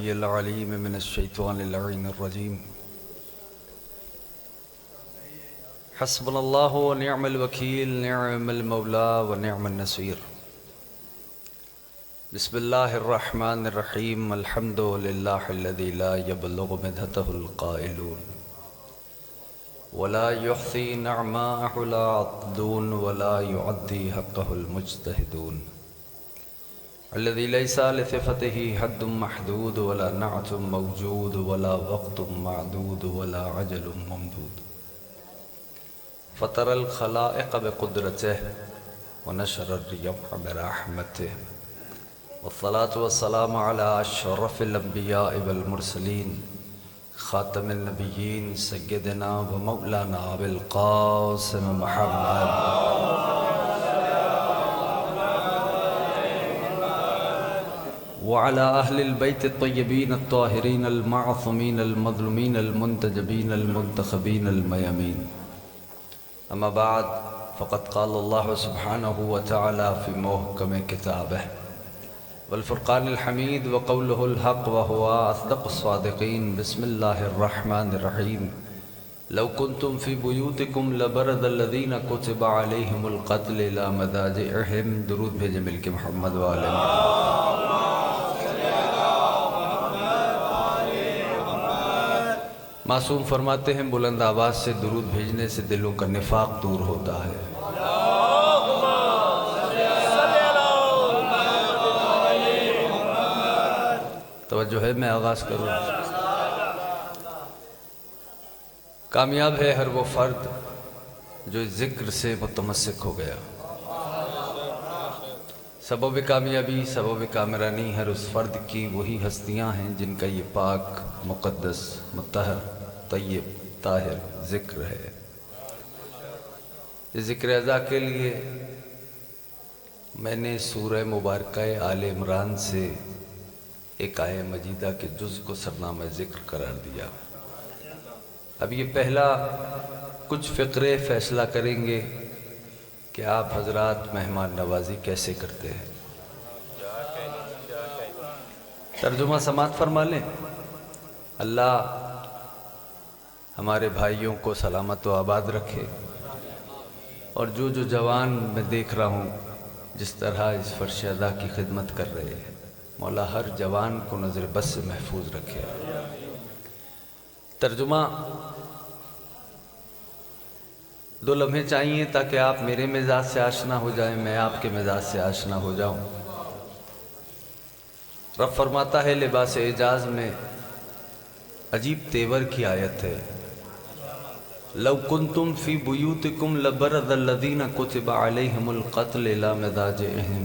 السميع العليم من الشيطان اللعين الرجيم. حسبنا الله ونعم الوكيل، نعم المولى ونعم النصير. بسم الله الرحمن الرحيم. الحمد لله الذي لا يبلغ مدحته القائلون ولا يحصي نعماءه العاطلون ولا يعدي حقه المجتهدون، الذي ليس لصفته حد محدود ولا نعت موجود ولا وقت معدود ولا عجل ممدود. فطر الخلائق بقدرته ونشر الرياح برحمته، والصلاة والسلام على أشرف الأنبياء والمرسلين خاتم النبيين سيدنا ومولانا أبي القاسم محمد وعلى أهل البيت الطيبين الطاهرين المعصومين المظلومين المنتجبين المنتخبين الميامين. أما بعد، فقد قال الله سبحانه وتعالى في محكم كتابه والفرقان الحميد وقوله الحق وهو أصدق الصادقين. بسم الله الرحمن الرحيم. لو كنتم في بيوتكم لبرز الذين كتب عليهم القتل إلى مضاجعهم. درود بھیجے مل کے محمد والے. معصوم فرماتے ہیں بلند آواز سے درود بھیجنے سے دلوں کا نفاق دور ہوتا ہے. توجہ ہے، میں آغاز کروں. کامیاب ہے ہر وہ فرد جو اس ذکر سے متمسک ہو گیا. سبب کامیابی، سبب کامرانی ہر اس فرد کی وہی ہستیاں ہیں جن کا یہ پاک، مقدس، مطہر، طیب، طاہر ذکر ہے. اس ذکر اعزا کے لیے میں نے سورہ مبارکہ آل عمران سے ایک آیہ مجیدہ کے جز کو سرنامہ ذکر قرار دیا. اب یہ پہلا کچھ فقرے فیصلہ کریں گے کہ آپ حضرات مہمان نوازی کیسے کرتے ہیں. ترجمہ سماعت فرما لیں. اللہ ہمارے بھائیوں کو سلامت و آباد رکھے، اور جو جوان میں دیکھ رہا ہوں جس طرح اس فرش ادا کی خدمت کر رہے ہیں، مولا ہر جوان کو نظر بس سے محفوظ رکھے. ترجمہ 2 لمحے چاہیے تاکہ آپ میرے مزاج سے آشنا ہو جائیں، میں آپ کے مزاج سے آشنا ہو جاؤں. رب فرماتا ہے لباس اعجاز میں عجیب تیور کی آیت ہے. لو کنتم فی بیوتکم لبرز الذین کتب علیہم القتل الی مضاجعہم.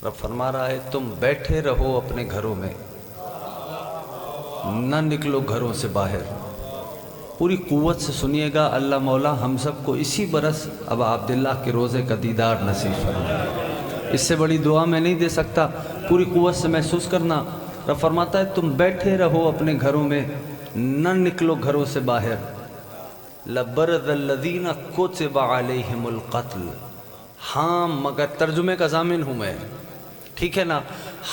رب فرما رہا ہے تم بیٹھے رہو اپنے گھروں میں، نہ نکلو گھروں سے باہر. پوری قوت سے سنیے گا. اللہ مولا ہم سب کو اسی برس ابا عبداللہ کے روزے کا دیدار نصیب فرمائے. اس سے بڑی دعا میں نہیں دے سکتا. پوری قوت سے محسوس کرنا. رب فرماتا ہے تم بیٹھے رہو اپنے گھروں میں، نہ نکلو گھروں سے باہر. لبرز الذین کتب علیہم القتل. ہاں مگر، ترجمے کا ضامن ہوں میں، ٹھیک ہے نا.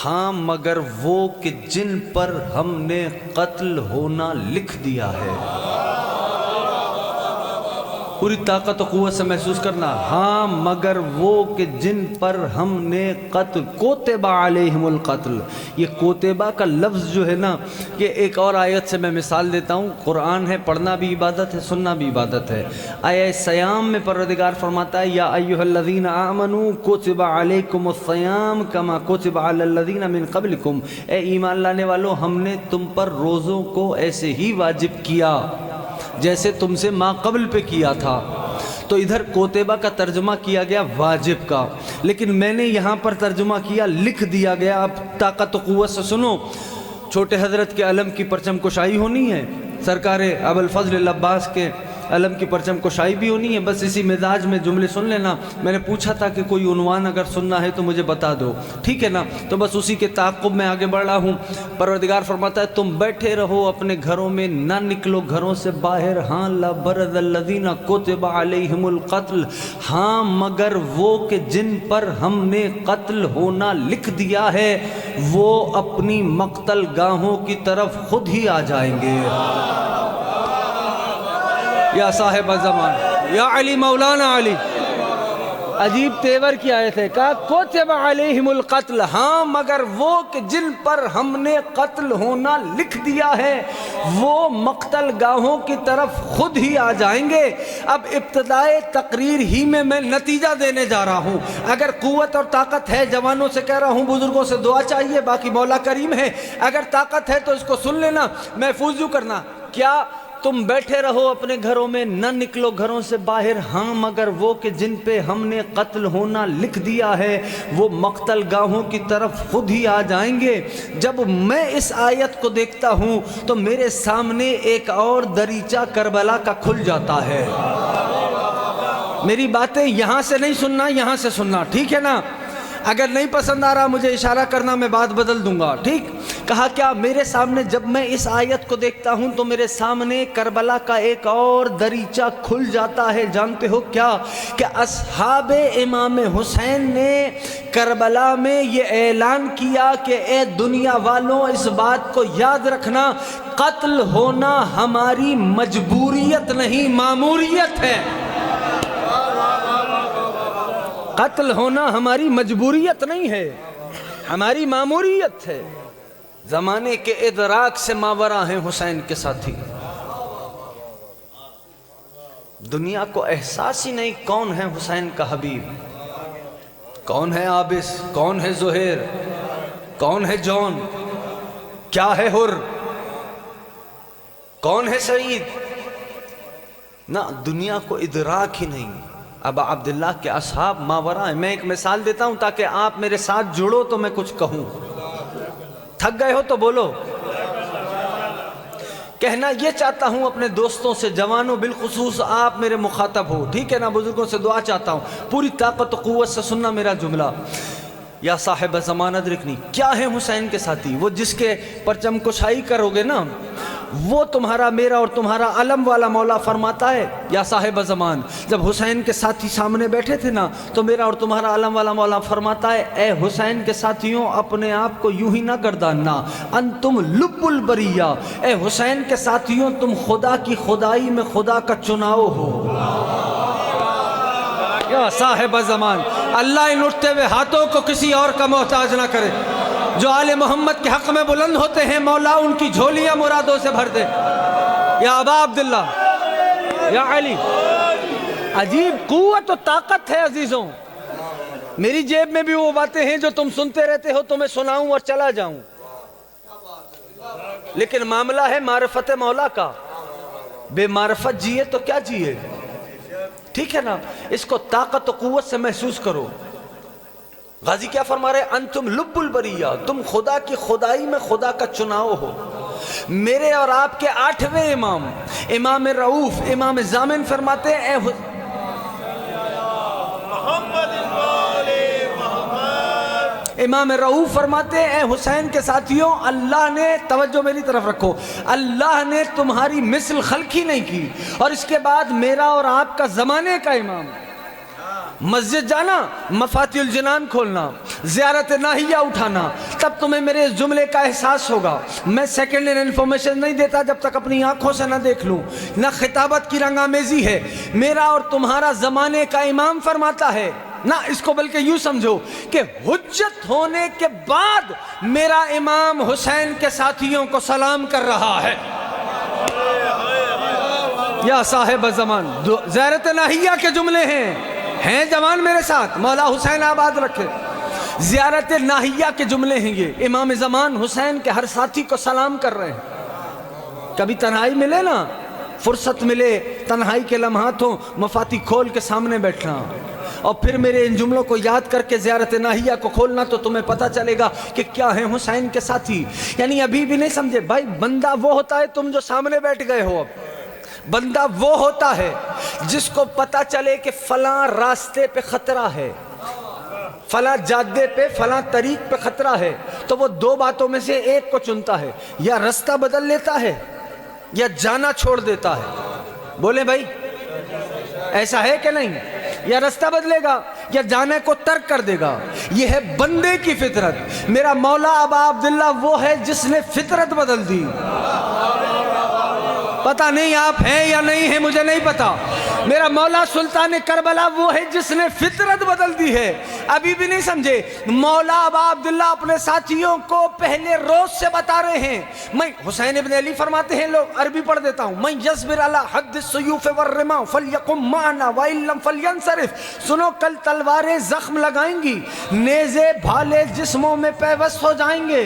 ہاں مگر وہ کہ جن پر ہم نے قتل ہونا لکھ دیا ہے. پوری طاقت و قوت سے محسوس کرنا. ہاں مگر وہ کہ جن پر ہم نے قتل، کوتبہ علیہم القتل. یہ کوتبہ کا لفظ جو ہے نا، یہ ایک اور آیت سے میں مثال دیتا ہوں. قرآن ہے، پڑھنا بھی عبادت ہے، سننا بھی عبادت ہے. آیہ سیام میں پروردگار فرماتا ہے یا ایھا الذین آمنوا کتب علیکم الصیام کما کتب علی الذین من قبلکم. اے ایمان لانے والو، ہم نے تم پر روزوں کو ایسے ہی واجب کیا جیسے تم سے ما قبل پہ کیا تھا. تو ادھر کوتبہ کا ترجمہ کیا گیا واجب کا، لیکن میں نے یہاں پر ترجمہ کیا لکھ دیا گیا. اب طاقت و قوت سے سنو. چھوٹے حضرت کے علم کی پرچم کشائی ہونی ہے. سرکار ابوالفضل العباس کے علم کی پرچم کشائی بھی ہونی ہے، بس اسی مزاج میں جملے سن لینا۔ میں نے پوچھا تھا کہ کوئی عنوان اگر سننا ہے تو مجھے بتا دو، ٹھیک ہے نا؟ تو بس اسی کے تعاقب میں آگے بڑھ رہا ہوں۔ پروردگار فرماتا ہے تم بیٹھے رہو اپنے گھروں میں، نہ نکلو گھروں سے باہر، ہاں لبرز الذین کتب علیہم القتل، ہاں مگر وہ کہ جن پر ہم نے قتل ہونا لکھ دیا ہے وہ اپنی مقتل گاہوں کی طرف خود ہی آ جائیں گے۔ یا صاحب زمان، یا علی مولانا علی، عجیب تیور کی آیت ہے، کہا کتب علیہم القتل، ہاں مگر وہ کہ جن پر ہم نے قتل ہونا لکھ دیا ہے وہ مقتل گاہوں کی طرف خود ہی آ جائیں گے۔ اب ابتدائے تقریر ہی میں نتیجہ دینے جا رہا ہوں۔ اگر قوت اور طاقت ہے، جوانوں سے کہہ رہا ہوں بزرگوں سے دعا چاہیے، باقی مولا کریم ہے، اگر طاقت ہے تو اس کو سن لینا، محفوظ یوں کرنا، کیا تم بیٹھے رہو اپنے گھروں میں، نہ نکلو گھروں سے باہر، ہاں مگر وہ کہ جن پہ ہم نے قتل ہونا لکھ دیا ہے وہ مقتل گاہوں کی طرف خود ہی آ جائیں گے۔ جب میں اس آیت کو دیکھتا ہوں تو میرے سامنے ایک اور دریچہ کربلا کا کھل جاتا ہے۔ میری باتیں یہاں سے نہیں سننا، یہاں سے سننا، ٹھیک ہے نا؟ اگر نہیں پسند آ رہا مجھے اشارہ کرنا، میں بات بدل دوں گا، ٹھیک؟ کہا کیا میرے سامنے جب میں اس آیت کو دیکھتا ہوں تو میرے سامنے کربلا کا ایک اور دریچہ کھل جاتا ہے۔ جانتے ہو کیا؟ کہ اصحاب امام حسین نے کربلا میں یہ اعلان کیا کہ اے دنیا والوں اس بات کو یاد رکھنا، قتل ہونا ہماری مجبوریت نہیں، ماموریت ہے۔ قتل ہونا ہماری مجبوریت نہیں ہے، ہماری ماموریت ہے۔ زمانے کے ادراک سے ماورا ہیں حسین کے ساتھی، دنیا کو احساس ہی نہیں کون ہے حسین کا حبیب، کون ہے عابس، کون ہے زہیر، کون ہے جون، کیا ہے حر، کون ہے سعید، نہ دنیا کو ادراک ہی نہیں۔ ابا عبداللہ کے اصحاب ماورا ہیں۔ میں ایک مثال دیتا ہوں تاکہ آپ میرے ساتھ جڑو تو میں کچھ کہوں۔ تھک گئے ہو تو بولو۔ کہنا یہ چاہتا ہوں اپنے دوستوں سے، جوانوں بالخصوص آپ میرے مخاطب ہو، ٹھیک ہے نا؟ بزرگوں سے دعا چاہتا ہوں، پوری طاقت و قوت سے سننا میرا جملہ۔ یا صاحب زمان ادرکنی، کیا ہے حسین کے ساتھی؟ وہ جس کے پرچم کشائی کرو گے نا، وہ تمہارا، میرا اور تمہارا علم والا مولا فرماتا ہے، یا صاحب زمان، جب حسین کے ساتھی سامنے بیٹھے تھے نا تو میرا اور تمہارا علم والا مولا فرماتا ہے اے حسین کے ساتھیوں اپنے آپ کو یوں ہی نہ گرداننا، انتم لب البریہ، اے حسین کے ساتھیوں تم خدا کی خدائی میں خدا کا چناؤ ہو۔ یا صاحب زمان، اللہ ان اٹھتے ہوئے ہاتھوں کو کسی اور کا محتاج نہ کرے۔ جو آل محمد کے حق میں بلند ہوتے ہیں مولا ان کی جھولیاں مرادوں سے بھر دے۔ یا ابا عبداللہ، یا علی، عجیب قوت و طاقت ہے عزیزوں۔ میری جیب میں بھی وہ باتیں ہیں جو تم سنتے رہتے ہو تو میں سناؤں اور چلا جاؤں، لیکن معاملہ ہے معرفت مولا کا۔ بے معرفت جیے تو کیا جیے، ٹھیک ہے نا؟ اس کو طاقت و قوت سے محسوس کرو۔ غازی کیا فرما رہے؟ انتم لب البریہ، تم خدا کی خدائی میں خدا کا چناؤ ہو۔ میرے اور آپ کے 8ویں امام، امام رؤوف، امام ضامن فرماتے ہیں امام رؤوف فرماتے ہیں اے حسین کے ساتھیوں، اللہ نے، توجہ میری طرف رکھو، اللہ نے تمہاری مثل خلق ہی نہیں کی، اور اس کے بعد میرا اور آپ کا زمانے کا امام، مسجد جانا، مفاتیح الجنان کھولنا، زیارت ناہیہ اٹھانا، تب تمہیں میرے اس جملے کا احساس ہوگا۔ میں سیکنڈ ہینڈ انفارمیشن نہیں دیتا جب تک اپنی آنکھوں سے نہ دیکھ لوں، نہ خطابت کی رنگ آمیزی ہے۔ میرا اور تمہارا زمانے کا امام فرماتا ہے، نہ اس کو بلکہ یوں سمجھو کہ حجت ہونے کے بعد میرا امام حسین کے ساتھیوں کو سلام کر رہا ہے۔ یا صاحب زمان، زیارت ناہیہ کے جملے ہیں جوان میرے ساتھ، مولا حسین آباد رکھے۔ زیارت ناہیہ کے جملے ہیں یہ، امام زمان حسین کے ہر ساتھی کو سلام کر رہے ہیں۔ کبھی تنہائی ملے نا، فرصت ملے، تنہائی کے لمحات ہوں، مفاتیح کھول کے سامنے بیٹھنا اور پھر میرے ان جملوں کو یاد کر کے زیارت ناہیہ کو کھولنا، تو تمہیں پتہ چلے گا کہ کیا ہیں حسین کے ساتھی۔ یعنی ابھی بھی نہیں سمجھے بھائی، بندہ وہ ہوتا ہے تم جو سامنے بیٹھ گئے ہو، اب بندہ وہ ہوتا ہے جس کو پتا چلے کہ فلاں راستے پہ خطرہ ہے، فلاں جادے پہ فلاں طریق پہ خطرہ ہے، تو وہ دو باتوں میں سے ایک کو چنتا ہے، یا راستہ بدل لیتا ہے یا جانا چھوڑ دیتا ہے۔ بولے بھائی ایسا ہے کہ نہیں؟ یا راستہ بدلے گا یا جانے کو ترک کر دے گا۔ یہ ہے بندے کی فطرت۔ میرا مولا ابا عبداللہ وہ ہے جس نے فطرت بدل دی۔ پتہ نہیں آپ ہیں یا نہیں ہیں، مجھے نہیں پتا۔ میرا مولا سلطان کربلا وہ ہے جس نے فطرت بدل دی ہے۔ ابھی بھی نہیں سمجھے؟ مولا ابا عبداللہ اپنے ساتھیوں کو پہلے روز سے بتا رہے ہیں۔ میں حسین ابن علی فرماتے ہیں، لوگ عربی پڑھ دیتا ہوں، من یصبر علی حد السیوف والرماح فلیقم معنا وان لم فلینصرف۔ سنو، کل تلواریں زخم لگائیں گی، نیزے بھالے جسموں میں پیوست ہو جائیں گے،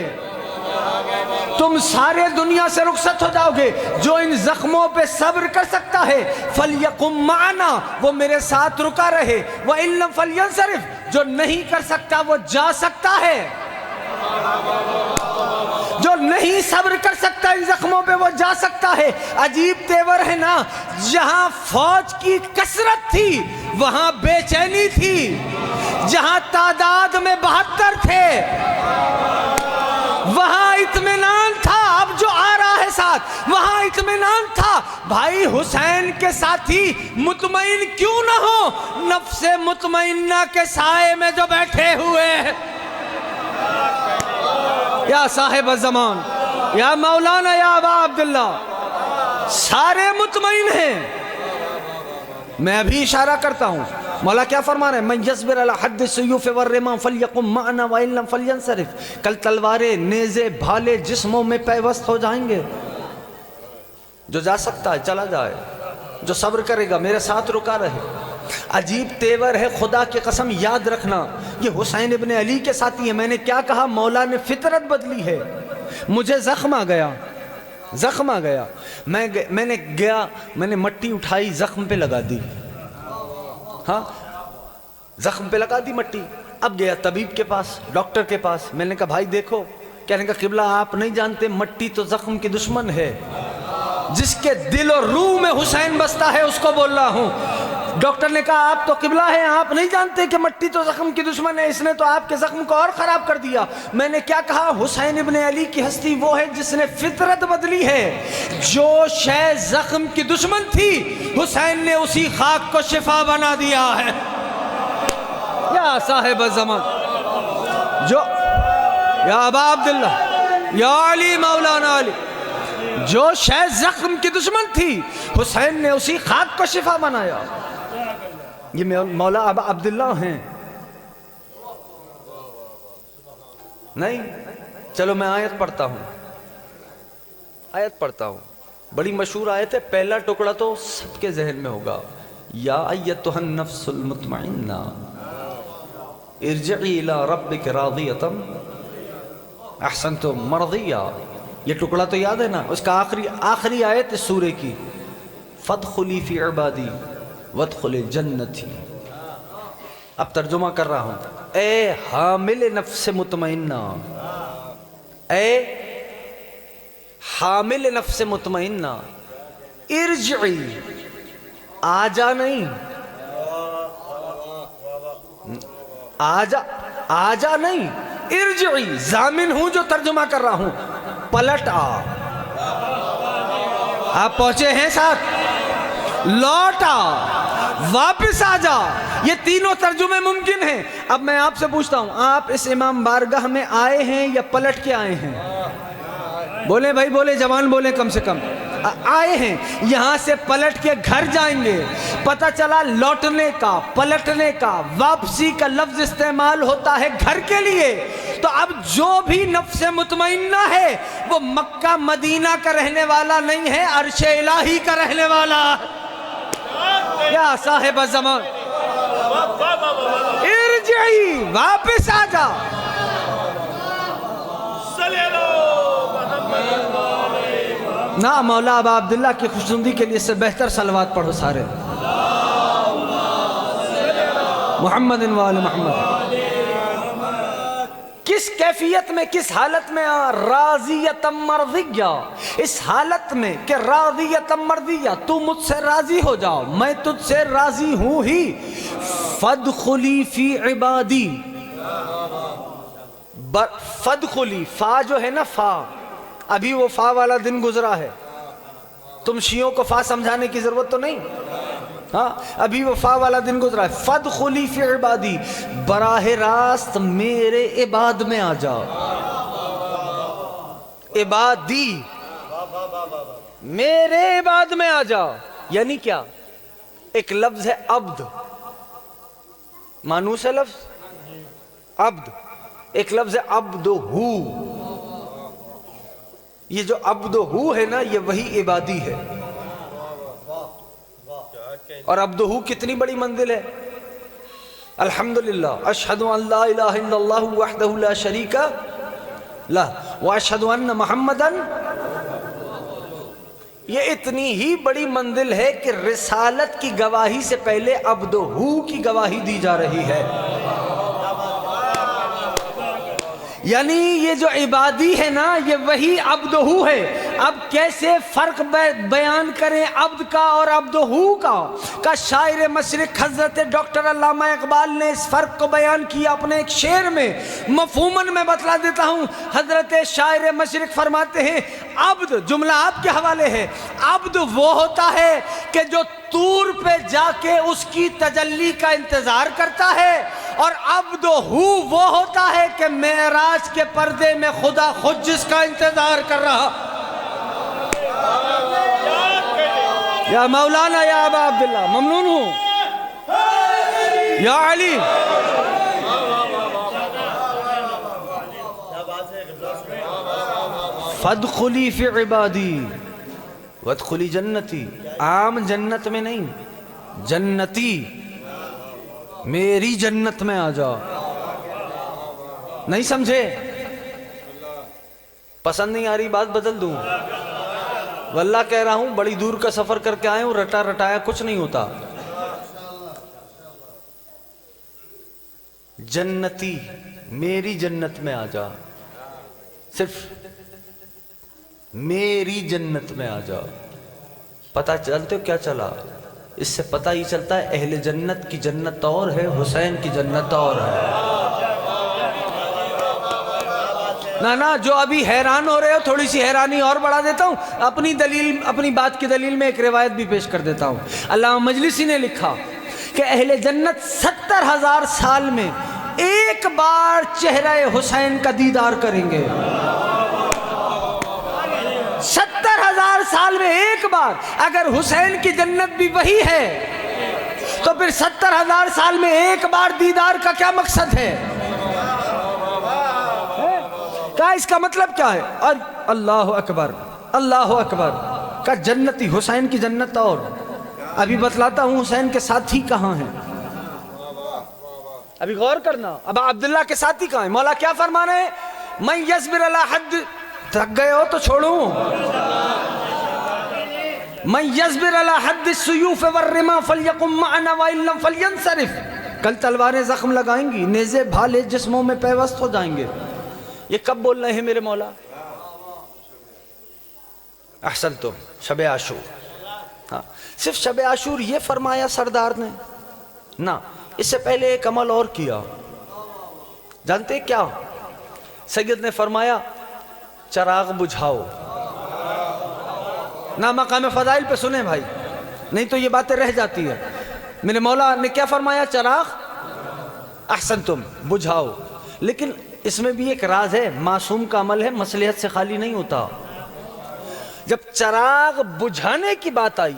تم سارے دنیا سے رخصت ہو جاؤ گے۔ جو ان زخموں پہ صبر کر سکتا ہے فَلْيَقُمْ مَعَنَا، وہ میرے ساتھ رکا رہے، وَإِن لَمْ فَلْيَنْصَرِفْ، جو نہیں کر سکتا وہ جا سکتا ہے، جو نہیں صبر کر سکتا ان زخموں پہ وہ جا سکتا ہے۔ عجیب تیور ہے نا، جہاں فوج کی کثرت تھی وہاں بے چینی تھی، جہاں تعداد میں 72 تھے وہاں اطمینان تھا۔ اب جو آ رہا ہے ساتھ وہاں اطمینان تھا۔ بھائی حسین کے ساتھی مطمئن کیوں نہ ہو؟ نفس مطمئنہ کے سائے میں جو بیٹھے ہوئے ہیں۔ یا صاحب الزمان، یا مولانا، یا ابا عبداللہ، سارے مطمئن ہیں۔ میں ابھی اشارہ کرتا ہوں، مولا کیا فرما رہے ہیں؟ من یصبر علی حد السیوف والرماح فلیقم معنا وان لم فلینصرف۔ کل تلواریں نیزے بھالے جسموں میں پیوست ہو جائیں گے۔ جو جا سکتا ہے چلا جائے، جو صبر کرے گا میرے ساتھ رکا رہے۔ عجیب تیور ہے، خدا کی قسم یاد رکھنا، یہ حسین ابن علی کے ساتھی ہیں۔ میں نے کیا کہا؟ مولا نے فطرت بدلی ہے۔ مجھے زخم آ گیا، زخم آ گیا، میں نے مٹی اٹھائی، زخم پہ لگا دی، ہاں زخم پہ لگا دی مٹی۔ اب گیا طبیب کے پاس، ڈاکٹر کے پاس، میں نے کہا بھائی دیکھو، کہنے کا قبلہ آپ نہیں جانتے مٹی تو زخم کی دشمن ہے، جس کے دل اور روح میں حسین بستا ہے اس کو بول رہا ہوں۔ ڈاکٹر نے کہا آپ تو قبلہ ہیں، آپ نہیں جانتے کہ مٹی تو زخم کی دشمن ہے، اس نے تو آپ کے زخم کو اور خراب کر دیا۔ میں نے کیا کہا؟ حسین ابن علی کی ہستی وہ ہے جس نے فطرت بدلی ہے۔ جو شے زخم کی دشمن تھی حسین نے اسی خاک کو شفا بنا دیا ہے۔ یا صاحب الزمان، جو یا ابا عبداللہ، یا علی مولانا علی، جو شے زخم کی دشمن تھی حسین نے اسی خاک کو شفا بنایا۔ یہ مولا ابا عبداللہ ہیں۔ نہیں، چلو میں آیت پڑھتا ہوں، آیت پڑھتا ہوں، بڑی مشہور آیت ہے، پہلا ٹکڑا تو سب کے ذہن میں ہوگا، یا ایتھا النفس المطمئنہ ارجعی الی ربک راضیۃ احسنت مرضیہ۔ یہ ٹکڑا تو یاد ہے نا، اس کا آخری آیت اس سورے کی، فادخلی فی عبادی وادخلی جنتی۔ اب ترجمہ کر رہا ہوں، اے حامل نفس مطمئنہ، اے حامل نفس مطمئنہ، ارجعی، آجا نہیں، آجا نہیں، ارجعی، ضامن ہوں جو ترجمہ کر رہا ہوں، پلٹ آ۔ آپ پہنچے ہیں ساتھ، لوٹ آ، واپس آ جا۔ یہ تینوں ترجمے ممکن ہیں۔ اب میں آپ سے پوچھتا ہوں، آپ اس امام بارگاہ میں آئے ہیں یا پلٹ کے آئے ہیں؟ بولیں بھائی، بولیں، جوان بولیں، کم سے کم آئے ہیں۔ یہاں سے پلٹ کے گھر جائیں گے۔ پتہ چلا لوٹنے کا، پلٹنے کا، واپسی کا لفظ استعمال ہوتا ہے گھر کے لیے۔ تو اب جو بھی نفس مطمئنہ ہے وہ مکہ مدینہ کا رہنے والا نہیں ہے، عرش الہی کا رہنے والا۔ یا صاحب الزمان، ارجعی، واپس آ جا۔ نا مولا ابا عبداللہ کی خوشنودی کے لیے اس سے بہتر صلوات پڑھو سارے، محمد و آل محمد۔ کس کس کیفیت میں, کس حالت میں؟ راضیۃ مرضیہ, اس حالت میں کہ راضیۃ مرضیہ, تو مجھ سے راضی ہو جاؤ, میں تجھ سے راضی ہوں ہی. فادخلی فی عبادی, فادخلی, فا جو ہے نا فا, ابھی وہ فا والا دن گزرا ہے, تم شیعوں کو فا سمجھانے کی ضرورت تو نہیں, ہاں ابھی وہ فا والا دن گزرا ہے. فادخلی فی عبادی, براہ راست میرے عباد میں آ جاؤ. عبادی, میرے عباد میں آ جاؤ, یعنی کیا؟ ایک لفظ ہے عبد, مانوس ہے لفظ عبد, ایک لفظ ہے عبدہو. یہ جو عبدہو ہے نا, یہ وہی عبادی ہے. اور عبدہو کتنی بڑی منزل ہے. الحمدللہ, اشہد ان لا الہ الا اللہ وحدہ لا شریک لہ واشہد ان محمدًا, یہ اتنی ہی بڑی منزل ہے کہ رسالت کی گواہی سے پہلے عبدہو کی گواہی دی جا رہی ہے. یعنی یہ جو عبادی ہے نا, یہ وہی عبدہو ہے. اب کیسے فرق بیان کریں عبد کا اور عبدہو کا شاعر مشرق حضرت ڈاکٹر علامہ اقبال نے اس فرق کو بیان کیا اپنے ایک شعر میں. مفہوماً میں بتلا دیتا ہوں. حضرت شاعر مشرق فرماتے ہیں, عبد, جملہ آپ کے حوالے ہے, عبد وہ ہوتا ہے کہ جو طور پہ جا کے اس کی تجلی کا انتظار کرتا ہے, اور عبدہو وہ ہوتا ہے کہ معراج کے پردے میں خدا خود جس کا انتظار کر رہا. یا مولانا یا ابا عبداللہ, ممنون ہوں. یا علی, فادخلی فی عبادی وادخلی جنتی, عام جنت میں نہیں, جنتی, میری جنت میں آ جاؤ. نہیں سمجھے؟ پسند نہیں آ رہی بات بدل دوں؟ واللہ کہہ رہا ہوں, بڑی دور کا سفر کر کے آئے ہوں, رٹا رٹایا کچھ نہیں ہوتا. جنتی, میری جنت میں آ جا, صرف میری جنت میں آ جا. پتہ چلتے ہو کیا چلا؟ اس سے پتہ ہی چلتا ہے اہل جنت کی جنت اور ہے, حسین کی جنت اور ہے. نا جو ابھی حیران ہو رہے ہو, تھوڑی سی حیرانی اور بڑھا دیتا ہوں. اپنی دلیل, اپنی بات کی دلیل میں ایک روایت بھی پیش کر دیتا ہوں. علامہ مجلسی نے لکھا کہ اہل جنت 70,000 سال میں ایک بار چہرہ حسین کا دیدار کریں گے. 70,000 سال میں ایک بار. اگر حسین کی جنت بھی وہی ہے تو پھر 70,000 سال میں ایک بار دیدار کا کیا مقصد ہے؟ کہا اس کا مطلب کیا ہے؟ اور اللہ اکبر, اللہ اکبر. کہ جنتی, حسین کی جنت اور. ابھی بتلاتا ہوں حسین کے ساتھی کہاں ہیں, ابھی غور کرنا. اب عبداللہ کے ساتھی کہاں ہیں؟ مولا کیا فرما رہے ہیں؟ من یصبر علی حد, تھک گئے ہو تو چھوڑوں. من یصبر علی حد السیوف والرما فلیقم معنا وان لم فلینصرف. کل تلواریں زخم لگائیں گی, نیزے بھالے جسموں میں پیوست ہو جائیں گے. یہ کب بول رہے ہیں میرے مولا؟ احسنتم, شب عاشور. ہاں, صرف شب عاشور یہ فرمایا سردار نے؟ نہ, اس سے پہلے ایک عمل اور کیا. جانتے کیا؟ سید نے فرمایا چراغ بجھاؤ. نہ مقام فضائل پہ سنیں بھائی, نہیں تو یہ باتیں رہ جاتی ہے. میرے مولا نے کیا فرمایا؟ چراغ, احسنتم, بجھاؤ. لیکن اس میں بھی ایک راز ہے, معصوم کا عمل ہے, مصلحت سے خالی نہیں ہوتا. جب چراغ بجھانے کی بات آئی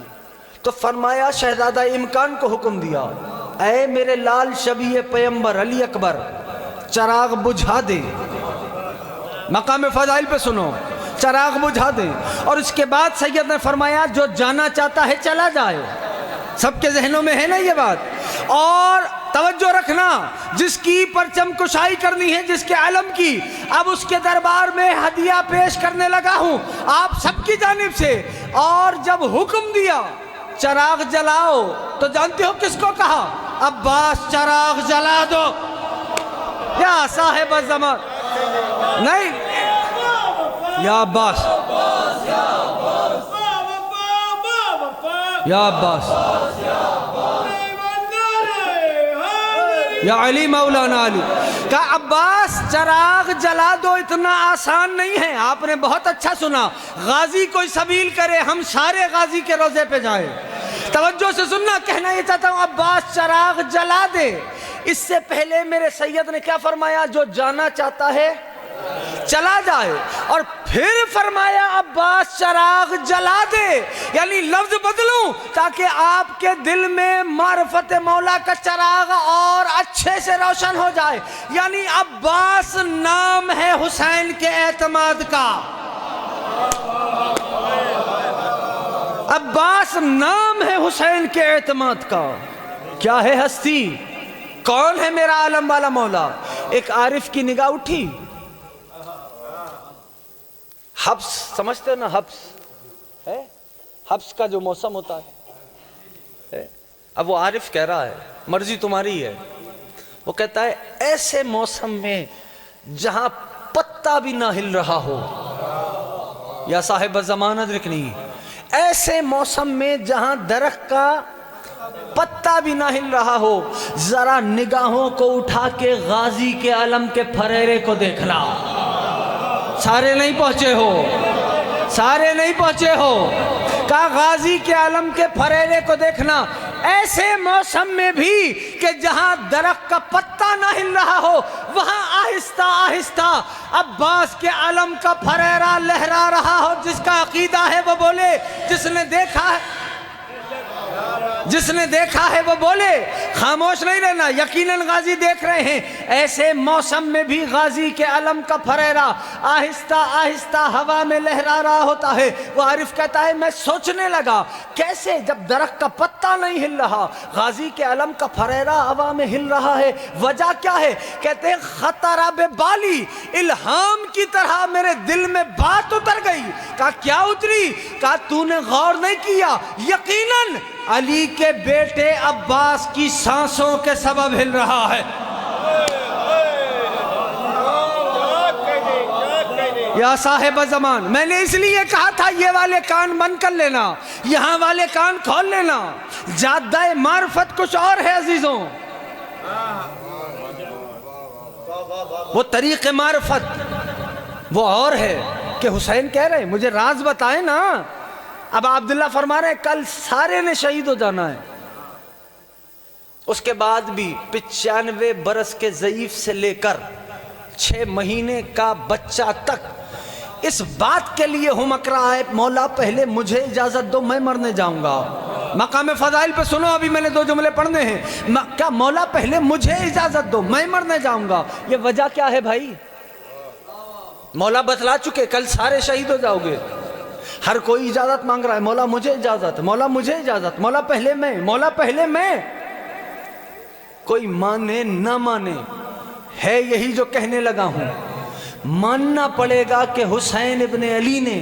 تو فرمایا, شہزادہ امکان کو حکم دیا, اے میرے لال شبیہ پیمبر علی اکبر, چراغ بجھا دے. مقام فضائل پہ سنو, چراغ بجھا دے. اور اس کے بعد سید نے فرمایا جو جانا چاہتا ہے چلا جائے. سب کے ذہنوں میں ہے نا یہ بات. اور توجہ رکھنا, جس کی پرچم کشائی کرنی ہے, جس کے علم کی, اب اس کے دربار میں ہدیہ پیش کرنے لگا ہوں آپ سب کی جانب سے. اور جب حکم دیا چراغ جلاؤ تو جانتے ہو کس کو کہا؟ عباس چراغ جلا دو. یا صاحب الزمان, نہیں یا عباس، یا عباس، یا علی مولانا علی. کہا عباس چراغ جلا دو اتنا آسان نہیں ہے. آپ نے بہت اچھا سنا. غازی کوئی سبیل کرے، ہم سارے غازی کے روزے پہ جائیں. توجہ سے سننا، کہنا یہ چاہتا ہوں عباس چراغ جلا دے. اس سے پہلے میرے سید نے کیا فرمایا؟ جو جانا چاہتا ہے چلا جائے. اور پھر فرمایا عباس چراغ جلا دے. یعنی لفظ بدلوں تاکہ آپ کے دل میں معرفت مولا کا چراغ اور اچھے سے روشن ہو جائے. یعنی عباس نام ہے حسین کے اعتماد کا. عباس نام ہے حسین کے اعتماد کا. کیا ہے ہستی؟ کون ہے میرا عالم والا مولا؟ ایک عارف کی نگاہ اٹھی. حبس سمجھتے نا؟ حبس ہے، حبس کا جو موسم ہوتا ہے. اب وہ عارف کہہ رہا ہے مرضی تمہاری ہے. وہ کہتا ہے ایسے موسم میں جہاں پتا بھی نہ ہل رہا ہو، یا صاحب زمانہ ادرکنی، ایسے موسم میں جہاں درخت کا پتا بھی نہ ہل رہا ہو، ذرا نگاہوں کو اٹھا کے غازی کے علم کے پھریرے کو دیکھنا. سارے نہیں پہنچے ہو، سارے نہیں پہنچے ہو. کہا غازی کے علم کے پھریرے کو دیکھنا ایسے موسم میں بھی کہ جہاں درخت کا پتا نہ ہل رہا ہو، وہاں آہستہ آہستہ عباس کے علم کا پھریرا لہرا رہا ہو. جس کا عقیدہ ہے وہ بولے، جس نے دیکھا ہے وہ بولے. خاموش نہیں رہنا، یقیناً غازی دیکھ رہے ہیں. ایسے موسم میں بھی غازی کے علم کا پھریرا آہستہ آہستہ ہوا میں لہرا رہا ہوتا ہے. وہ عارف کہتا ہے میں سوچنے لگا کیسے جب درخت کا پتا نہیں ہل رہا، غازی کے علم کا پھریرا ہوا میں ہل رہا ہے. وجہ کیا ہے؟ کہتے ہیں خطرہ بے بالی، الہام کی طرح میرے دل میں بات اتر گئی. کہا کیا اتری؟ کہا تو نے غور نہیں کیا، یقیناً علی کے بیٹے عباس کی سانسوں کے سبب ہل رہا ہے. یا صاحب زمان، میں نے اس لیے کہا تھا یہ والے کان بند کر لینا، یہاں والے کان کھول لینا. جادہ معرفت کچھ اور ہے عزیزوں. وہ طریق معرفت وہ اور ہے کہ حسین کہہ رہے مجھے راز بتائیں نا. اب عبداللہ فرما رہے ہیں کل سارے نے شہید ہو جانا ہے. اس کے بعد بھی 95 برس کے ضعیف سے لے کر 6 مہینے کا بچہ تک اس بات کے لیے ہمک رہا ہے مولا پہلے مجھے اجازت دو، میں مرنے جاؤں گا. مقام فضائل پہ سنو، ابھی میں نے 2 جملے پڑھنے ہیں. کیا مولا پہلے مجھے اجازت دو، میں مرنے جاؤں گا. یہ وجہ کیا ہے بھائی؟ مولا بتلا چکے کل سارے شہید ہو جاؤ گے. ہر کوئی اجازت مانگ رہا ہے، مولا مجھے اجازت، مولا مجھے اجازت، مولا پہلے میں، مولا پہلے میں. کوئی مانے نہ مانے، ہے یہی جو کہنے لگا ہوں. ماننا پڑے گا کہ حسین ابن علی نے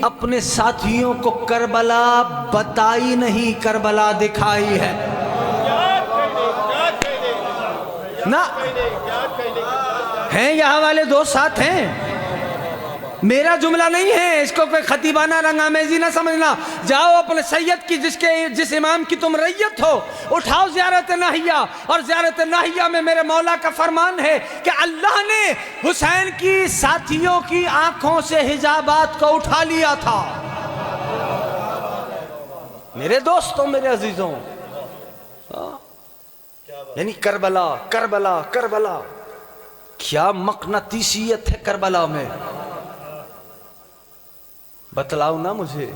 اپنے ساتھیوں کو کربلا بتائی نہیں، کربلا دکھائی ہے. نہ ہیں یہاں والے 2 ساتھ ہیں، میرا جملہ نہیں ہے، اس کو کوئی خطیبانہ رنگ آمیزی نہ سمجھنا. جاؤ اپنے سید کی جس امام کی تم ریت ہو، اٹھاؤ زیارت ناہیہ. اور زیارت ناہیہ میں میرے مولا کا فرمان ہے کہ اللہ نے حسین کی ساتھیوں کی آنکھوں سے حجابات کو اٹھا لیا تھا. میرے دوستوں، میرے عزیزوں، یعنی کربلا کربلا کربلا، کیا مقناطیسیت ہے کربلا میں؟ بتلاؤ نا مجھے،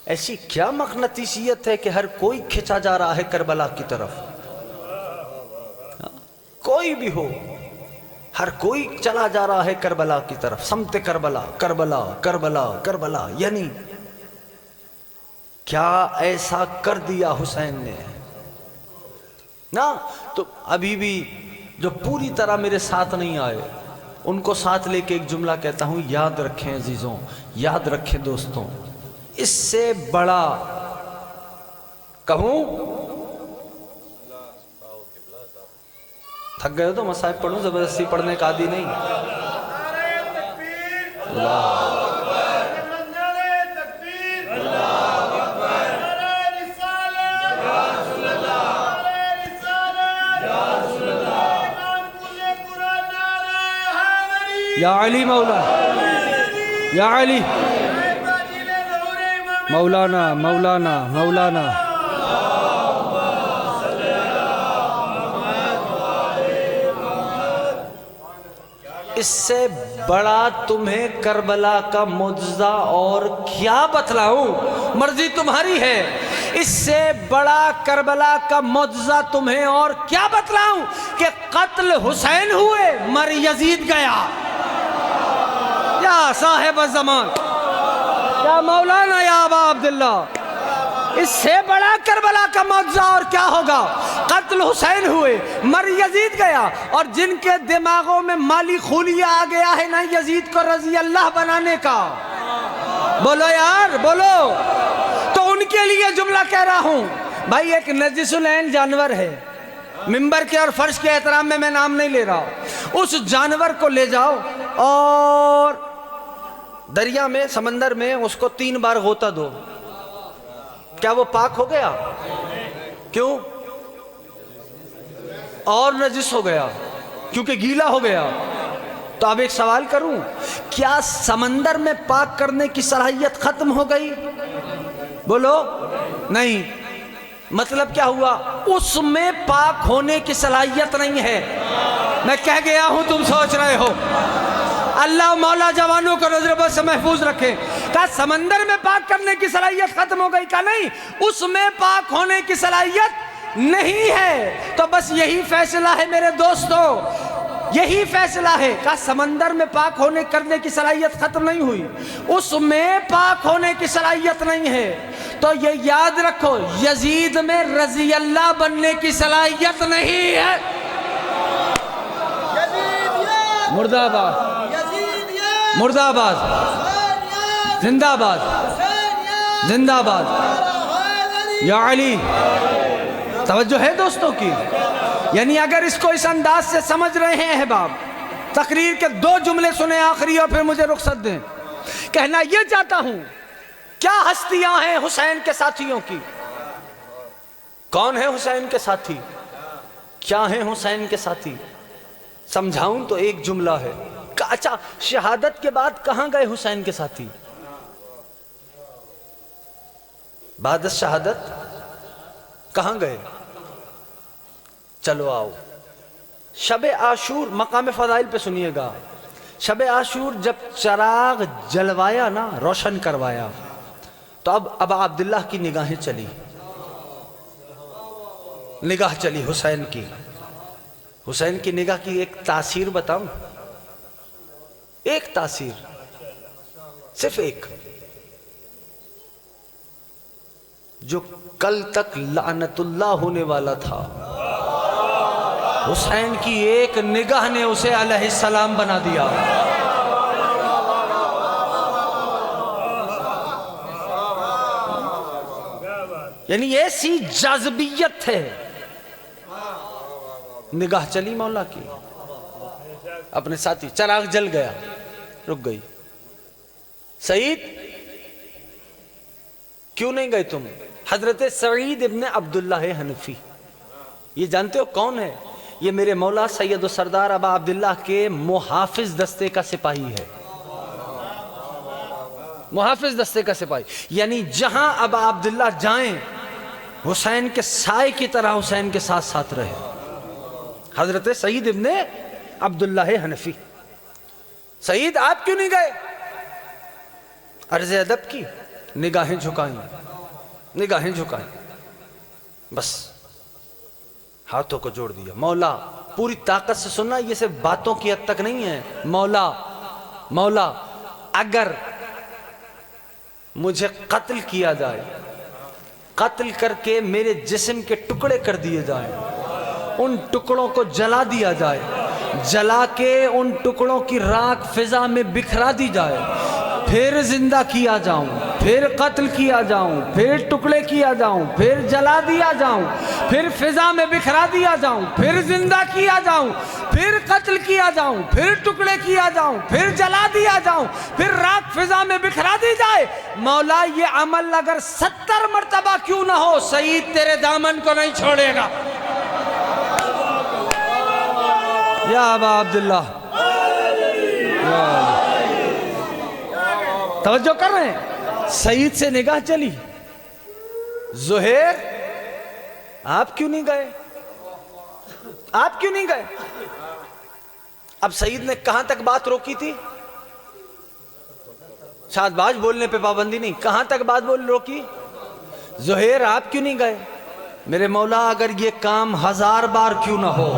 ایسی کیا مقناطیسیت ہے کہ ہر کوئی کھچا جا رہا ہے کربلا کی طرف؟ کوئی بھی ہو، ہر کوئی چلا جا رہا ہے کربلا کی طرف، سمت کربلا کربلا کربلا کربلا. یعنی کیا ایسا کر دیا حسین نے نا. تو ابھی بھی جو پوری طرح میرے ساتھ نہیں آئے ان کو ساتھ لے کے ایک جملہ کہتا ہوں، یاد رکھیں عزیزوں، یاد رکھیں دوستوں. اس سے بڑا کہوں، تھک گئے ہو تو مصائب پڑھوں، زبردستی پڑھنے کا عادی نہیں. یا علی مولا، یا علی مولانا مولانا مولانا. اس سے بڑا تمہیں کربلا کا معجزہ اور کیا بتلاؤں؟ مرضی تمہاری ہے. اس سے بڑا کربلا کا معجزہ تمہیں اور کیا بتلاؤں کہ قتل حسین ہوئے مر یزید گیا. یا صاحب الزمان، یا مولانا، یا ابا عبداللہ، اس سے بڑا کربلا کا معجزہ اور کیا ہوگا؟ قتل حسین ہوئے مر یزید گیا. اور جن کے دماغوں میں مالی خلیہ آ گیا ہے نا یزید کو رضی اللہ بنانے کا، بولو یار بولو، تو ان کے لیے جملہ کہہ رہا ہوں. بھائی ایک نجس العین جانور ہے، ممبر کے اور فرش کے احترام میں میں نام نہیں لے رہا، اس جانور کو لے جاؤ اور دریا میں سمندر میں اس کو 3 بار غوطہ دو. کیا وہ پاک ہو گیا؟ کیوں؟ اور نجس ہو گیا کیونکہ گیلا ہو گیا. تو اب ایک سوال کروں، کیا سمندر میں پاک کرنے کی صلاحیت ختم ہو گئی؟ بولو نہیں. مطلب کیا ہوا؟ اس میں پاک ہونے کی صلاحیت نہیں ہے. میں کہہ گیا ہوں، تم سوچ رہے ہو. اللہ مولا جوانوں کو نظر بد سے محفوظ رکھے. کہا سمندر میں پاک کرنے کی صلاحیت ختم ہو گئی؟ کہا نہیں، اس میں پاک ہونے کی صلاحیت نہیں ہے. تو بس یہی فیصلہ ہے میرے دوستو، یہی فیصلہ ہے. کہا سمندر میں پاک ہونے کرنے کی صلاحیت ختم نہیں ہوئی، اس میں پاک ہونے کی صلاحیت نہیں ہے. تو یہ یاد رکھو، یزید میں رضی اللہ بننے کی صلاحیت نہیں ہے. مردہ آباد، مردہ آباد، زندہ آباد، زندہ آباد. یا علی، توجہ ہے دوستوں کی؟ یعنی اگر اس کو اس انداز سے سمجھ رہے ہیں احباب، تقریر کے 2 جملے سنیں آخری اور پھر مجھے رخصت دیں. کہنا یہ چاہتا ہوں، کیا ہستیاں ہیں حسین کے ساتھیوں کی؟ کون ہے حسین کے ساتھی؟ کیا ہیں حسین کے ساتھی؟ سمجھاؤں تو ایک جملہ ہے. اچھا، شہادت کے بعد کہاں گئے حسین کے ساتھی؟ بعد شہادت کہاں گئے؟ چلو آؤ، شب عاشور مقام فضائل پہ سنیے گا. شب عاشور جب چراغ جلوایا نا، روشن کروایا، تو اب ابا عبداللہ کی نگاہیں چلی، نگاہ چلی حسین کی. حسین کی نگاہ کی ایک تاثیر بتاؤں، ایک تاثیر، صرف ایک، جو کل تک لعنت اللہ ہونے والا تھا، حسین کی ایک نگاہ نے اسے علیہ السلام بنا دیا. یعنی ایسی جاذبیت ہے. نگاہ چلی مولا کی اپنے ساتھی، چراغ جل گیا، رک گئی. سعید کیوں نہیں گئے تم؟ حضرت سعید ابن عبداللہ حنفی، یہ جانتے ہو کون ہے؟ یہ میرے مولا سید و سردار ابا عبداللہ کے محافظ دستے کا سپاہی ہے. محافظ دستے کا سپاہی، یعنی جہاں ابا عبداللہ جائیں حسین کے سائے کی طرح حسین کے ساتھ ساتھ رہے. حضرت سعید ابن عبداللہ حنفی. سعید آپ کیوں نہیں گئے؟ عرض ادب کی، نگاہیں جھکائیں، نگاہیں جھکائیں، بس ہاتھوں کو جوڑ دیا. مولا، پوری طاقت سے سننا، یہ صرف باتوں کی حد تک نہیں ہے. مولا، مولا اگر مجھے قتل کیا جائے، قتل کر کے میرے جسم کے ٹکڑے کر دیے جائیں، ان ٹکڑوں کو جلا دیا جائے، جلا کے ان ٹکڑوں کی راکھ فضا میں بکھرا دی جائے، پھر زندہ کیا جاؤں، پھر قتل کیا جاؤں، پھر ٹکڑے کیا جاؤں، پھر جلا دیا جاؤں، پھر فضا میں بکھرا دیا جاؤں، پھر زندہ کیا جاؤں، پھر پھر قتل کیا جاؤں، پھر ٹکڑے کیا جاؤں، پھر جلا دیا جاؤں، پھر راکھ فضا میں بکھرا دی جائے، مولا یہ عمل اگر 70 مرتبہ کیوں نہ ہو، سعید تیرے دامن کو نہیں چھوڑے گا۔ یا ابا عبداللہ، توجہ کر رہے ہیں؟ سعید سے نگاہ چلی، زہیر آپ کیوں نہیں گئے؟ آپ کیوں نہیں گئے؟ اب سعید نے کہاں تک بات روکی تھی؟ شاد باز بولنے پہ پابندی نہیں، کہاں تک بات روکی؟ زہیر آپ کیوں نہیں گئے؟ میرے مولا اگر یہ کام 1000 بار کیوں نہ ہو،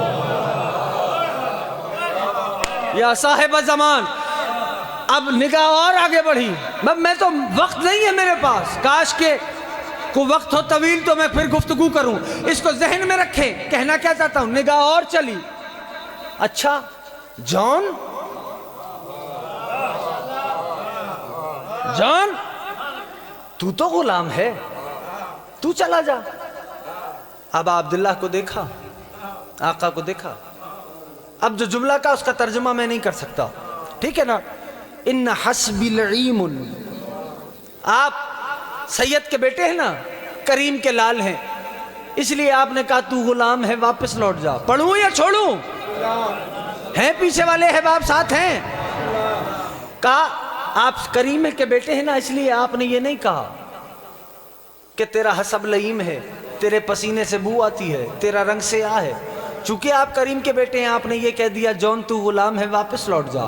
یا صاحب زمان، اب نگاہ اور آگے بڑھی، میں تو وقت نہیں ہے میرے پاس، کاش کہ کو وقت ہو طویل تو میں پھر گفتگو کروں، اس کو ذہن میں رکھیں، کہنا کیا چاہتا ہوں، نگاہ اور چلی، اچھا جان تو تو غلام ہے، تو چلا جا۔ اب عبداللہ کو دیکھا، آقا کو دیکھا، اب جو جملہ کا اس کا ترجمہ میں نہیں کر سکتا، ٹھیک ہے نا؟ ان حسبی لعیم، آپ سید کے بیٹے ہیں نا، کریم کے لال ہیں، اس لیے آپ نے کہا تو غلام ہے، واپس لوٹ جا۔ پڑھوں یا چھوڑوں؟ ہیں پیچھے والے احباب ساتھ ہیں؟ کہا آپ کریم کے بیٹے ہیں نا، اس لیے آپ نے یہ نہیں کہا کہ تیرا حسب لعیم ہے، تیرے پسینے سے بو آتی ہے، تیرا رنگ سیاہ ہے، چونکہ آپ کریم کے بیٹے ہیں آپ نے یہ کہہ دیا جون تو غلام ہے، واپس لوٹ جا۔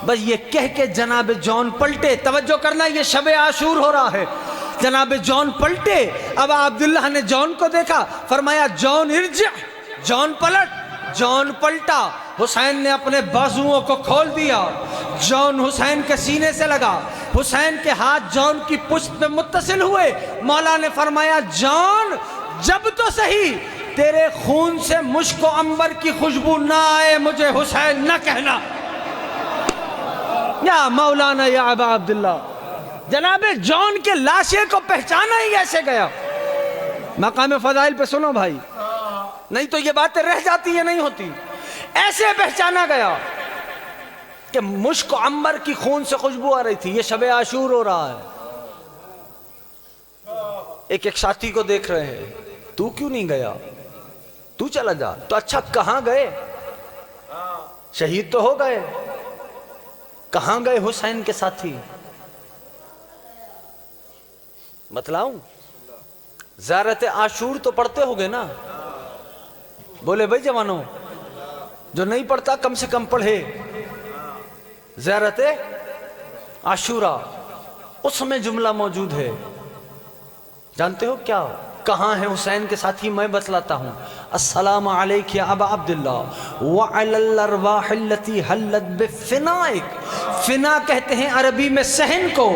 بس یہ کہہ کے جناب جون پلٹے، توجہ کرنا یہ شب عاشور ہو رہا ہے، جناب جون پلٹے، اب عبداللہ نے جون کو دیکھا، فرمایا جون ارجع، جون پلٹ، جون پلٹا، حسین نے اپنے بازوؤں کو کھول دیا، جون حسین کے سینے سے لگا، حسین کے ہاتھ جون کی پشت پہ متصل ہوئے، مولا نے فرمایا جون جب تو صحیح تیرے خون سے مشک و عنبر کی خوشبو نہ آئے مجھے حسین نہ کہنا۔ یا مولانا یا ابا عبداللہ، جناب جون کے لاشے کو پہچانا ہی ایسے گیا۔ مقام فضائل پہ سنو بھائی، نہیں تو یہ باتیں رہ جاتی ہیں، نہیں ہوتی۔ ایسے پہچانا گیا کہ مشک و عنبر کی خون سے خوشبو آ رہی تھی، یہ شب عاشور ہو رہا ہے۔ ایک ساتھی کو دیکھ رہے ہیں، تو کیوں نہیں گیا؟ تو چلا جا۔ تو اچھا کہاں گئے؟ شہید تو ہو گئے، کہاں گئے حسین کے ساتھی؟ بتلاؤں؟ زیارت عاشور تو پڑھتے ہوگے نا؟ بولے بھائی جوانوں، جو نہیں پڑھتا کم سے کم پڑھے۔ زیارت عاشورہ، اس میں جملہ موجود ہے، جانتے ہو کیا؟ کہاں ہے حسین کے ساتھی؟ میں بتلاتا ہوں۔ السلام علیک یا ابا عبداللہ وعلی الارواح التي حلت بفنائک، فنا کہتے ہیں عربی میں صحن کو۔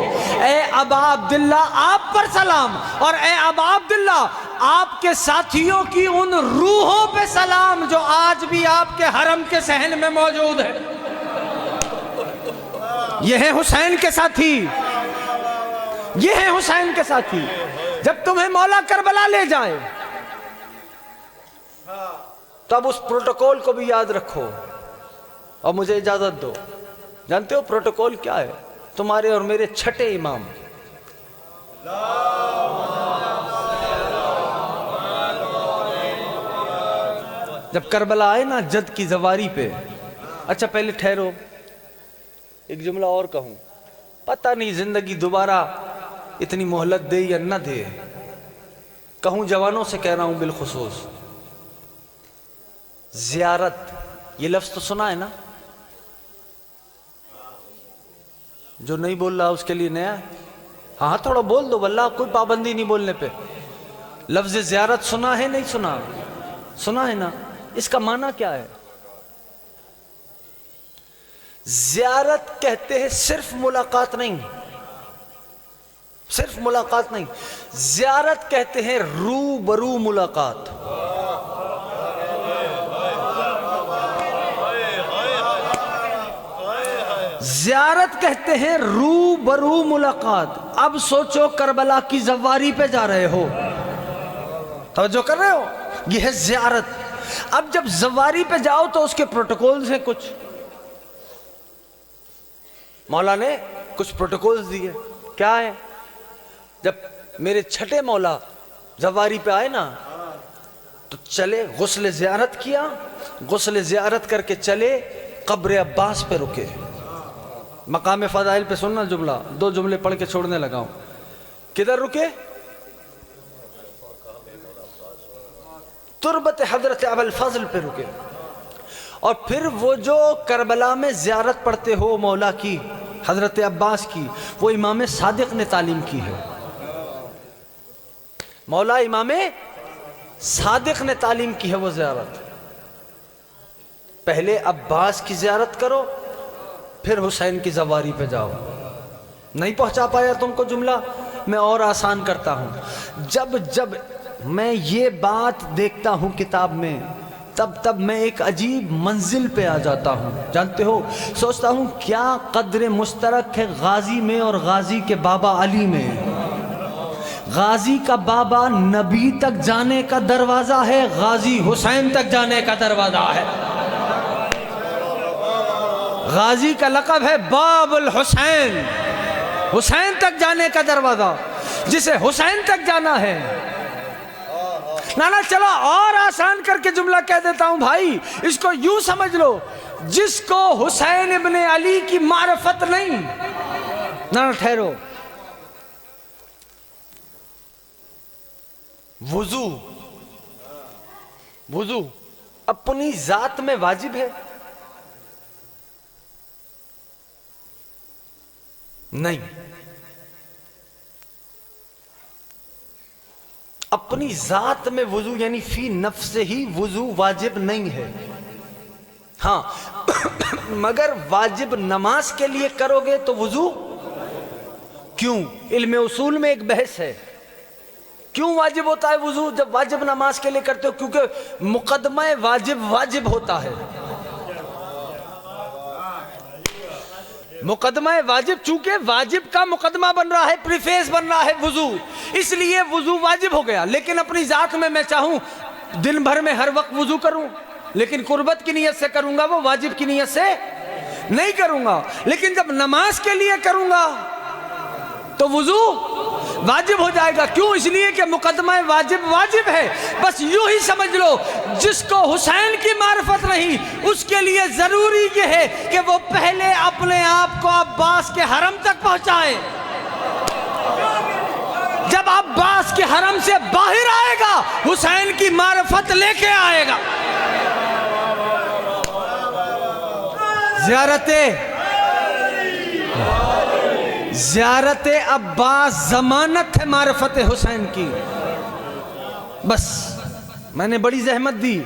اے ابا عبداللہ آپ پر سلام، اور اے ابا عبداللہ آپ کے ساتھیوں کی ان روحوں پہ سلام جو آج بھی آپ کے حرم کے صحن میں موجود ہے۔ یہ ہے حسین کے ساتھی، یہ ہے حسین کے ساتھی۔ جب تمہیں مولا کربلا لے جائے تب اس پروٹوکول کو بھی یاد رکھو، اور مجھے اجازت دو۔ جانتے ہو پروٹوکول کیا ہے؟ تمہارے اور میرے چھٹے امام جب کربلا آئے نا جد کی زواری پہ، اچھا پہلے ٹھہرو، ایک جملہ اور کہوں، پتہ نہیں زندگی دوبارہ اتنی مہلت دے یا نہ دے، کہوں جوانوں سے کہہ رہا ہوں بالخصوص، زیارت یہ لفظ تو سنا ہے نا؟ جو نہیں بول رہا اس کے لیے نیا، ہاں تھوڑا بول دو واللہ، کوئی پابندی نہیں بولنے پہ۔ لفظ زیارت سنا ہے نہیں سنا؟ سنا ہے نا؟ اس کا معنی کیا ہے؟ زیارت کہتے ہیں صرف ملاقات نہیں، صرف ملاقات نہیں، زیارت کہتے ہیں روبرو ملاقات۔ زیارت کہتے ہیں روبرو ملاقات۔ اب سوچو کربلا کی زواری پہ جا رہے ہو، توجہ کر رہے ہو؟ یہ ہے زیارت۔ اب جب زواری پہ جاؤ تو اس کے پروٹوکولز ہیں کچھ، مولا نے کچھ پروٹوکولز دیے. کیا ہے؟ جب میرے چھٹے مولا زواری پہ آئے نا تو چلے، غسل زیارت کیا، غسل زیارت کر کے چلے قبر عباس پہ رکے. مقام فضائل پہ سننا جملہ، 2 جملے پڑھ کے چھوڑنے لگا ہوں. کدھر رکے؟ تربت حضرت ابو الفضل پہ رکے. اور پھر وہ جو کربلا میں زیارت پڑھتے ہو مولا کی، حضرت عباس کی، وہ امام صادق نے تعلیم کی ہے. مولا امام صادق نے تعلیم کی ہے وہ زیارت. پہلے عباس کی زیارت کرو، پھر حسین کی زواری پہ جاؤ. نہیں پہنچا پایا تم کو جملہ؟ میں اور آسان کرتا ہوں. جب میں یہ بات دیکھتا ہوں کتاب میں، تب میں ایک عجیب منزل پہ آ جاتا ہوں. جانتے ہو، سوچتا ہوں کیا قدر مشترک ہے غازی میں اور غازی کے بابا علی میں. غازی کا بابا نبی تک جانے کا دروازہ ہے، غازی حسین تک جانے کا دروازہ ہے. غازی کا لقب ہے باب الحسین، حسین تک جانے کا دروازہ، جسے حسین تک جانا ہے. نانا چلو اور آسان کر کے جملہ کہہ دیتا ہوں بھائی، اس کو یوں سمجھ لو، جس کو حسین ابن علی کی معرفت نہیں. نانا ٹھہرو. وضو اپنی ذات میں واجب ہے؟ نہیں. اپنی ذات میں وضو یعنی فی نفس ہی وضو واجب نہیں ہے. ہاں مگر واجب نماز کے لیے کرو گے تو وضو کیوں؟ علم اصول میں ایک بحث ہے، کیوں واجب ہوتا ہے وضو جب واجب نماز کے لیے کرتے ہو؟ کیونکہ مقدمہ واجب ہوتا ہے. مقدمہ واجب، چونکہ واجب کا مقدمہ بن رہا ہے، پریفیس بن رہا ہے وضو، اس لیے وضو واجب ہو گیا. لیکن اپنی ذات میں چاہوں دن بھر میں ہر وقت وضو کروں، لیکن قربت کی نیت سے کروں گا، وہ واجب کی نیت سے نہیں کروں گا. لیکن جب نماز کے لیے کروں گا تو وضو واجب ہو جائے گا. کیوں؟ اس لیے کہ مقدمہ واجب ہے. بس یوں ہی سمجھ لو، جس کو حسین کی معرفت نہیں، اس کے لیے ضروری یہ ہے کہ وہ پہلے اپنے آپ کو عباس کے حرم تک پہنچائے. جب عباس کے حرم سے باہر آئے گا، حسین کی معرفت لے کے آئے گا. زیارت عباس ضمانت ہے معرفت حسین کی. بس میں نے بڑی زحمت دی،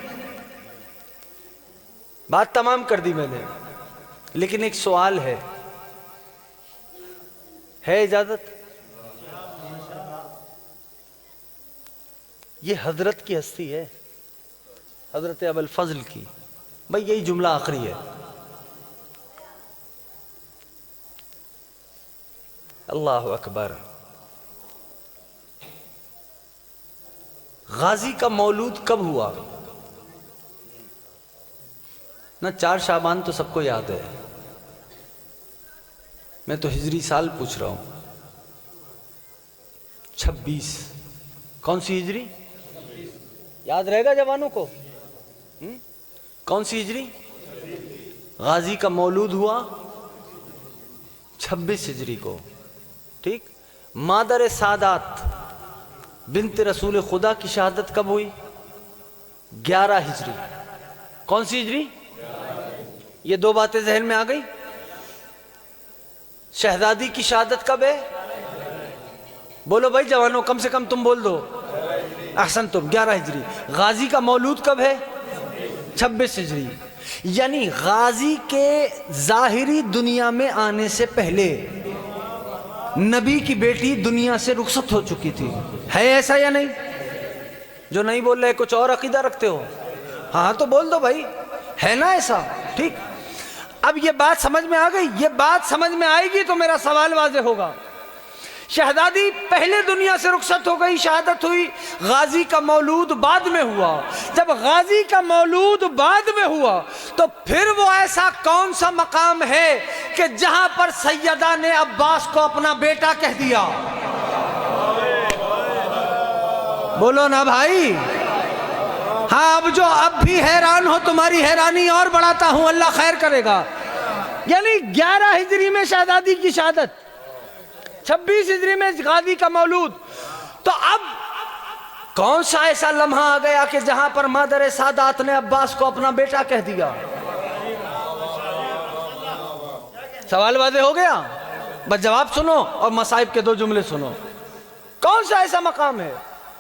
بات تمام کر دی میں نے، لیکن ایک سوال ہے اجازت؟ یہ حضرت کی ہستی ہے، حضرت ابو الفضل کی. بھائی یہی جملہ آخری ہے. اللہ اکبر. غازی کا مولود کب ہوا؟ نہ 4 شعبان تو سب کو یاد ہے، میں تو ہجری سال پوچھ رہا ہوں. 26. کون سی ہجری؟ یاد رہے گا جوانوں کو؟ کون سی ہجری؟ غازی کا مولود ہوا 26 ہجری کو. ٹھیک. مادر سادات بنت رسول خدا کی شہادت کب ہوئی؟ 11 ہجری. کون سی ہجری؟ یہ 2 باتیں ذہن میں آ گئی. شہزادی کی شہادت کب ہے؟ بولو بھائی جوانوں، کم سے کم تم بول دو. احسن تم. 11 ہجری. غازی کا مولود کب ہے؟ 26 ہجری. یعنی غازی کے ظاہری دنیا میں آنے سے پہلے نبی کی بیٹی دنیا سے رخصت ہو چکی تھی. ہے ایسا یا نہیں؟ جو نہیں بول رہے کچھ اور عقیدہ رکھتے ہو؟ ہاں تو بول دو بھائی، ہے نا ایسا؟ ٹھیک. اب یہ بات سمجھ میں آ گئی. یہ بات سمجھ میں آئے گی تو میرا سوال واضح ہوگا. شہزادی پہلے دنیا سے رخصت ہو گئی، شہادت ہوئی، غازی کا مولود بعد میں ہوا۔ جب غازی کا مولود بعد میں ہوا تو پھر وہ ایسا کون سا مقام ہے کہ جہاں پر سیدہ نے عباس کو اپنا بیٹا کہہ دیا؟ بولو نا بھائی۔ ہاں اب بھی حیران ہو، تمہاری حیرانی اور بڑھاتا ہوں، اللہ خیر کرے گا۔ یعنی 11 ہجری میں شہزادی کی شہادت، 26 ہجری میں غازی کا مولود، تو اب کون سا ایسا لمحہ آ گیا کہ جہاں پر مادر سادات نے عباس کو اپنا بیٹا کہہ دیا؟ سوال واضح ہو گیا؟ بس جواب سنو اور مصائب کے 2 جملے سنو۔ کون سا ایسا مقام ہے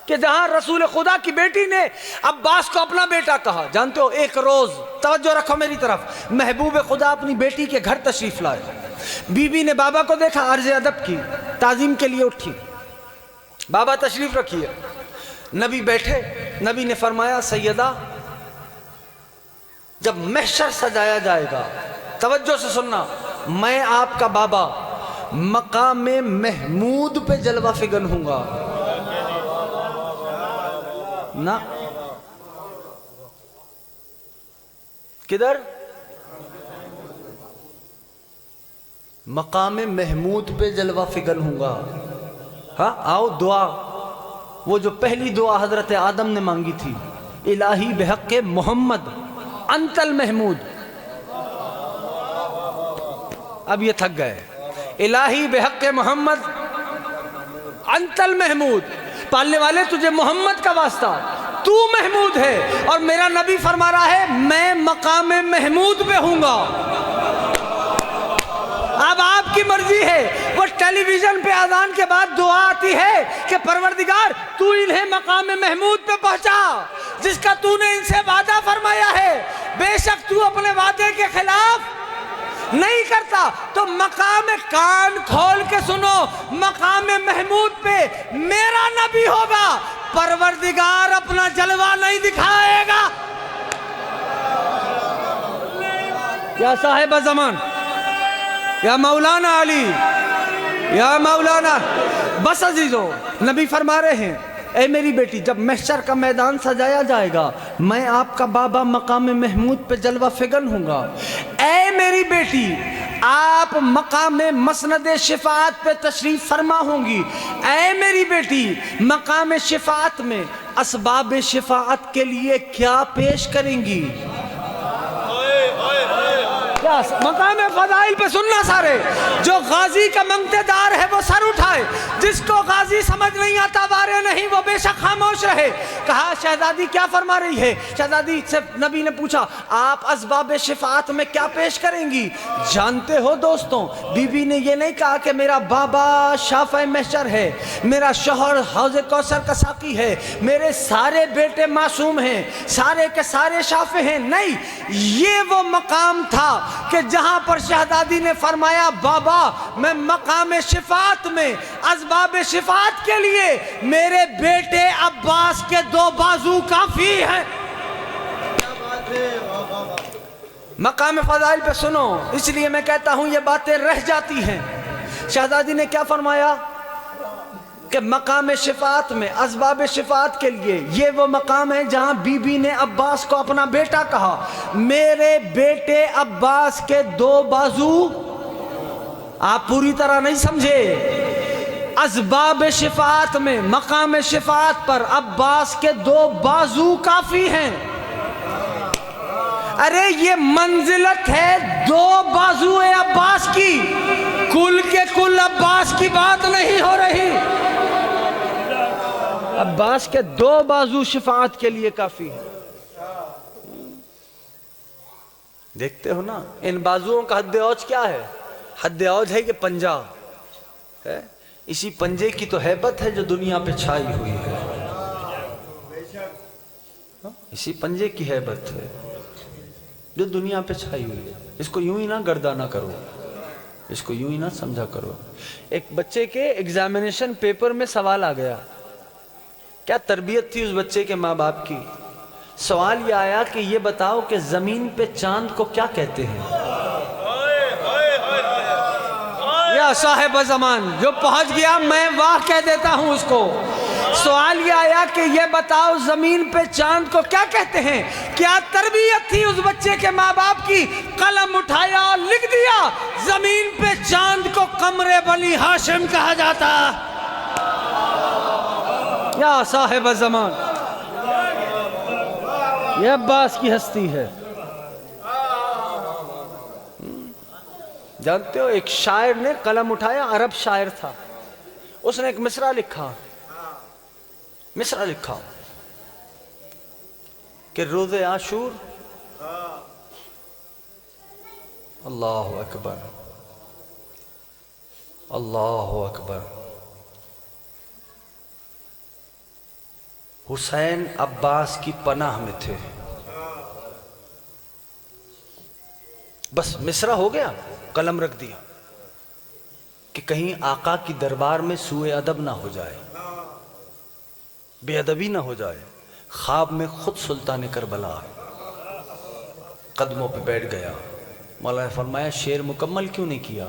کہ جہاں رسول خدا کی بیٹی نے عباس کو اپنا بیٹا کہا؟ جانتے ہو، ایک روز توجہ رکھو میری طرف، محبوب خدا اپنی بیٹی کے گھر تشریف لائے، بی بی نے بابا کو دیکھا، عرض ادب کی، تعظیم کے لیے اٹھی، بابا تشریف رکھیے، نبی بیٹھے، نبی نے فرمایا سیدہ جب محشر سجایا جائے گا، توجہ سے سننا، میں آپ کا بابا مقام محمود پہ جلوہ فگن ہوں گا۔ نہ کدھر؟ مقام محمود پہ جلوہ فگن ہوں گا۔ ہاں آؤ دعا، وہ جو پہلی دعا حضرت آدم نے مانگی تھی، الہی بحق محمد انت المحمود، اب یہ تھک گئے، الہی بحق محمد انت المحمود، پالنے والے تجھے محمد کا واسطہ، تو محمود ہے، اور میرا نبی فرما رہا ہے میں مقام محمود پہ ہوں گا۔ اب آپ کی مرضی ہے، وہ ٹیلی ویژن پہ اذان کے بعد دعا آتی ہے کہ پروردگار تو انہیں مقام محمود پہ پہنچا جس کا تو نے ان سے وعدہ فرمایا ہے، بے شک تو اپنے وعدے کے خلاف نہیں کرتا، تو مقام، کان کھول کے سنو، مقام محمود پہ میرا نبی ہوگا، پروردگار اپنا جلوہ نہیں دکھائے گا۔ یا صاحب زمان، یا مولانا علی، یا مولانا، بس عزیزو، نبی فرما رہے ہیں اے میری بیٹی جب محشر کا میدان سجایا جائے گا میں آپ کا بابا مقام محمود پہ جلوہ فگن ہوں گا۔ اے میری بیٹی آپ مقام مسند شفاعت پہ تشریف فرما ہوں گی۔ اے میری بیٹی مقام شفاعت میں اسباب شفاعت کے لیے کیا پیش کریں گی؟ مقام فضائل پہ سننا سارے، جو غازی کا منگتے دار ہے وہ سر اٹھائے، جس کو غازی سمجھ نہیں آتا وارے نہیں وہ بے شک خاموش رہے۔ کہا شہزادی کیا فرما رہی ہے؟ شہزادی سے نبی نے پوچھا آپ اسباب شفاعت میں کیا پیش کریں گی؟ جانتے ہو دوستوں، بی بی نے یہ نہیں کہا کہ میرا بابا شافع محشر ہے، میرا شوہر حوض کوثر کا ساقی ہے، میرے سارے بیٹے معصوم ہیں، سارے کے سارے شافع ہیں، نہیں، یہ وہ مقام تھا کہ جہاں پر شہزادی نے فرمایا بابا میں مقام شفاعت میں اسباب شفاعت کے لیے میرے بیٹے عباس کے 2 بازو کافی ہیں۔ مقام فضائل پہ سنو، اس لیے میں کہتا ہوں یہ باتیں رہ جاتی ہیں۔ شہزادی نے کیا فرمایا کہ مقام شفاعت میں اسباب شفاعت کے لیے یہ وہ مقام ہے جہاں بی بی نے عباس کو اپنا بیٹا کہا، میرے بیٹے عباس کے 2 بازو، آپ پوری طرح نہیں سمجھے، اسباب شفاعت میں مقام شفاعت پر عباس کے 2 بازو کافی ہیں۔ ارے یہ منزلت ہے 2 بازو عباس کی، کل کے کل عباس کی بات نہیں ہو رہی، عباس کے 2 بازو شفاعت کے لیے کافی ہے۔ دیکھتے ہو نا ان بازوؤں کا حد اوج کیا ہے؟ حد اوج ہے کہ پنجہ ہے، اسی پنجے کی تو ہیبت ہے جو دنیا پہ چھائی ہوئی ہے، اسی پنجے کی ہیبت ہے جو دنیا پہ چھائی ہوئی ہے۔ اس کو یوں ہی نہ گردانہ کرو، اس کو یوں ہی نہ سمجھا کرو۔ ایک بچے کے ایگزامینیشن پیپر میں سوال آ گیا، کیا تربیت تھی اس بچے کے ماں باپ کی؟ سوال یہ آیا کہ یہ بتاؤ کہ زمین پہ چاند کو کیا کہتے ہیں؟ یا یا صاحب زمان، جو پہنچ گیا میں واہ کہہ دیتا ہوں اس کو۔ سوال یہ آیا کہ یہ بتاؤ زمین پہ چاند کو کیا کہتے ہیں؟ کیا تربیت تھی اس بچے کے ماں باپ کی؟ قلم اٹھایا اور لکھ دیا زمین پہ چاند کو قمر بنی ہاشم کہا جاتا۔ یا صاحب زمان، یہ عباس کی ہستی ہے۔ جانتے ہو ایک شاعر نے قلم اٹھایا، عرب شاعر تھا، اس نے ایک مصرع لکھا کہ روز عاشور، اللہ اکبر اللہ اکبر، حسین عباس کی پناہ میں تھے۔ بس مصرع ہو گیا، قلم رکھ دیا کہ کہیں آقا کی دربار میں سوء ادب نہ ہو جائے، بے ادبی نہ ہو جائے۔ خواب میں خود سلطان کربلا قدموں پہ بیٹھ گیا۔ مولا نے فرمایا شعر مکمل کیوں نہیں کیا؟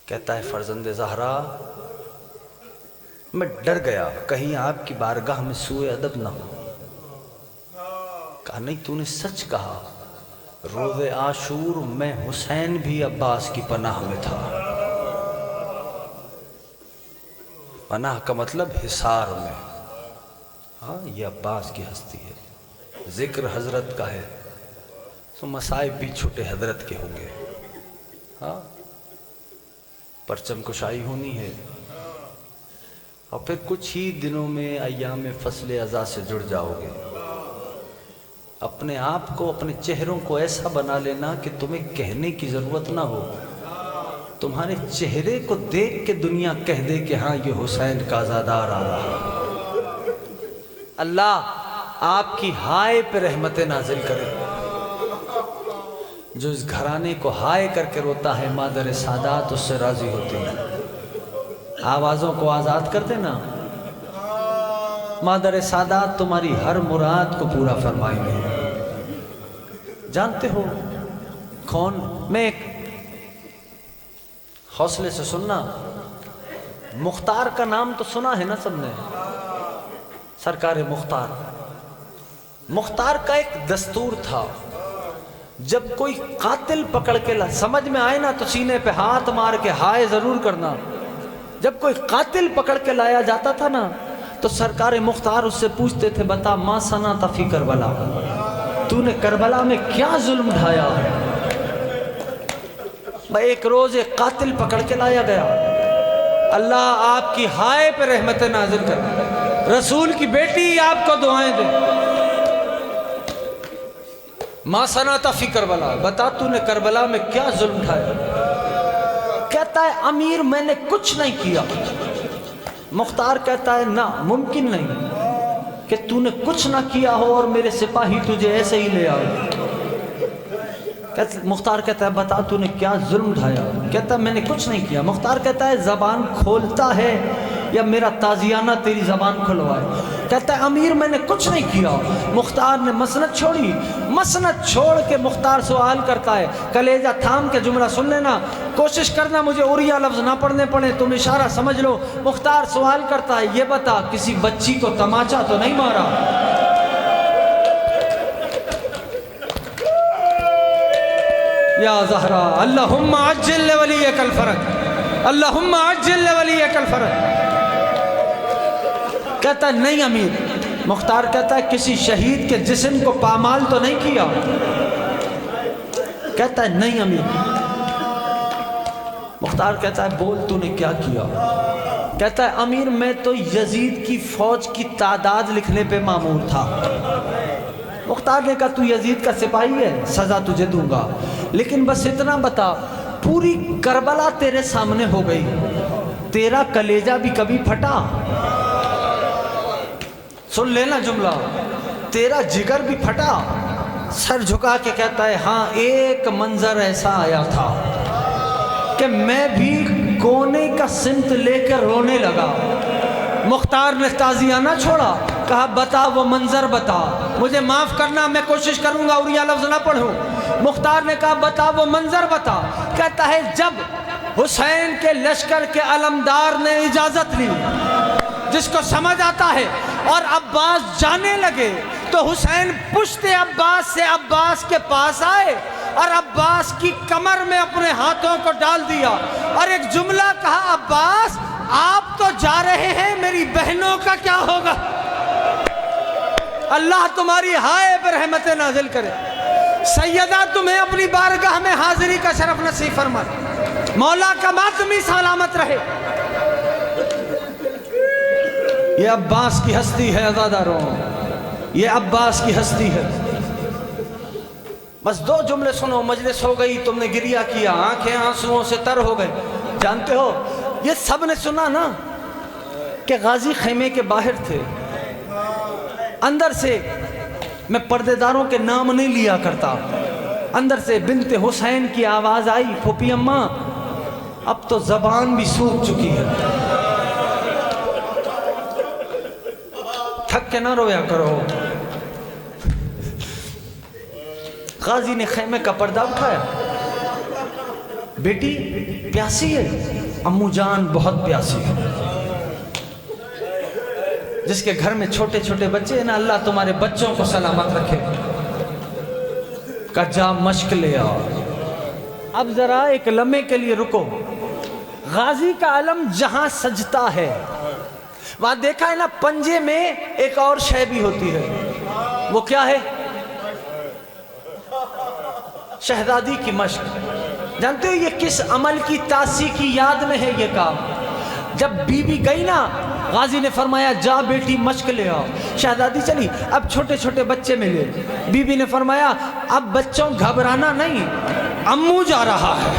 کہتا ہے فرزند زہرا میں ڈر گیا کہیں آپ کی بارگاہ میں سوء ادب نہ ہو۔ کہا نہیں، تو نے سچ کہا، روز عاشور میں حسین بھی عباس کی پناہ میں تھا۔ پناہ کا مطلب حصار میں۔ ہاں یہ عباس کی ہستی ہے، ذکر حضرت کا ہے تو مصائب بھی چھوٹے حضرت کے ہوں گے۔ ہاں پرچم کشائی ہونی ہے، اور پھر کچھ ہی دنوں میں ایام فصل ازاں سے جڑ جاؤ گے۔ اپنے آپ کو، اپنے چہروں کو ایسا بنا لینا کہ تمہیں کہنے کی ضرورت نہ ہو، تمہارے چہرے کو دیکھ کے دنیا کہہ دے کہ ہاں یہ حسین کا عزادار آ رہا۔ اللہ آپ کی ہائے پہ رحمت نازل کرے۔ جو اس گھرانے کو ہائے کر کے روتا ہے مادر سادات اس سے راضی ہوتی ہے۔ آوازوں کو آزاد کر دینا، مادر سادات تمہاری ہر مراد کو پورا فرمائیں گے۔ جانتے ہو کون؟ میں ایک حوصلے سے سننا، مختار کا نام تو سنا ہے نا سب نے، سرکار مختار۔ مختار کا ایک دستور تھا، جب کوئی قاتل پکڑ کے سمجھ میں آئے نا تو سینے پہ ہاتھ مار کے ہائے ضرور کرنا۔ جب کوئی قاتل پکڑ کے لایا جاتا تھا نا تو سرکار مختار اس سے پوچھتے تھے بتا ما صنعت فی کربلا، تو نے کربلا میں کیا ظلم ڈھایا؟ ایک روز ایک قاتل پکڑ کے لایا گیا، اللہ آپ کی ہائے پہ رحمت نازل کر، رسول کی بیٹی آپ کو دعائیں دے۔ ما صنعت فی کربلا، بتا تو نے کربلا میں کیا ظلم ڈھایا؟ کہتا ہے امیر میں نے کچھ نہیں کیا۔ مختار کہتا ہے نہ، ممکن نہیں کہ تو نے کچھ نہ کیا ہو اور میرے سپاہی تجھے ایسے ہی لے آئے۔ مختار کہتا ہے بتا تو نے کیا ظلم ڈھایا؟ کہتا ہے میں نے کچھ نہیں کیا۔ مختار کہتا ہے زبان کھولتا ہے یا میرا تازیانہ تیری زبان کھلوائے؟ کہتا ہے امیر میں نے کچھ نہیں کیا۔ مختار نے مسند چھوڑی، مسند چھوڑ کے مختار سوال کرتا ہے، کلیجہ تھام کے جملہ سن لینا، کوشش کرنا مجھے اوریا لفظ نہ پڑھنے پڑے، تم اشارہ سمجھ لو۔ مختار سوال کرتا ہے یہ بتا کسی بچی کو تماچا تو نہیں مارا؟ یا زہرا اللہم عجل لولیک الفرج، اللہم عجل لولیک الفرج۔ کہتا ہے نہیں امیر۔ مختار کہتا ہے کسی شہید کے جسم کو پامال تو نہیں کیا؟ کہتا ہے نہیں امیر۔ مختار کہتا ہے بول تو نے کیا کیا؟ کہتا ہے امیر میں تو یزید کی فوج کی تعداد لکھنے پہ مامور تھا۔ مختار نے کہا تو یزید کا سپاہی ہے، سزا تجھے دوں گا، لیکن بس اتنا بتا پوری کربلا تیرے سامنے ہو گئی، تیرا کلیجہ بھی کبھی پھٹا؟ سن لینا جملہ، تیرا جگر بھی پھٹا؟ سر جھکا کے کہتا ہے ہاں ایک منظر ایسا آیا تھا کہ میں بھی کونے کا سمت لے کر رونے لگا۔ مختار نے تازیانہ چھوڑا، کہا بتا وہ منظر بتا، مجھے معاف کرنا میں کوشش کروں گا اور یہ لفظ نہ پڑھوں۔ مختار نے کہا بتا وہ منظر بتا۔ کہتا ہے جب حسین کے لشکر کے علمدار نے اجازت لی، جس کو سمجھ آتا ہے، اور عباس جانے لگے تو حسین پشت عباس سے عباس کے پاس آئے اور عباس کی کمر میں اپنے ہاتھوں کو ڈال دیا اور ایک جملہ کہا، عباس آپ تو جا رہے ہیں، میری بہنوں کا کیا ہوگا؟ اللہ تمہاری ہائے پر رحمت نازل کرے، سیدہ تمہیں اپنی بارگاہ میں حاضری کا شرف نصیب فرمائے، مولا کا ماتمی سلامت رہے۔ یہ عباس کی ہستی ہے عزاداروں، یہ عباس کی ہستی ہے۔ بس 2 جملے سنو، مجلس ہو گئی، تم نے گریہ کیا، آنکھیں آنسوؤں سے تر ہو گئے۔ جانتے ہو یہ سب نے سنا نا کہ غازی خیمے کے باہر تھے، اندر سے میں پردے داروں کے نام نہیں لیا کرتا، اندر سے بنت حسین کی آواز آئی، پھوپھی اماں اب تو زبان بھی سوکھ چکی ہے، تھک کے نہ رویا کرو۔ غازی نے خیمے کا پردہ اٹھایا، بیٹی پیاسی ہے؟ امو جان بہت پیاسی ہے۔ جس کے گھر میں چھوٹے چھوٹے بچے ہیں نا، اللہ تمہارے بچوں کو سلامت رکھے، کہ جا مشک لے آ۔ اب ذرا ایک لمحے کے لیے رکو، غازی کا علم جہاں سجتا ہے وہاں دیکھا ہے نا، پنجے میں ایک اور شے بھی ہوتی ہے، وہ کیا ہے؟ شہزادی کی مشک۔ جانتے ہو یہ کس عمل کی تاسی کی یاد میں ہے یہ کام؟ جب بی بی گئی نا، غازی نے فرمایا جا بیٹی مشک لے آؤ، شہزادی چلی، اب چھوٹے چھوٹے بچے ملے، بی بی نے فرمایا اب بچوں گھبرانا نہیں، امو جا رہا ہے۔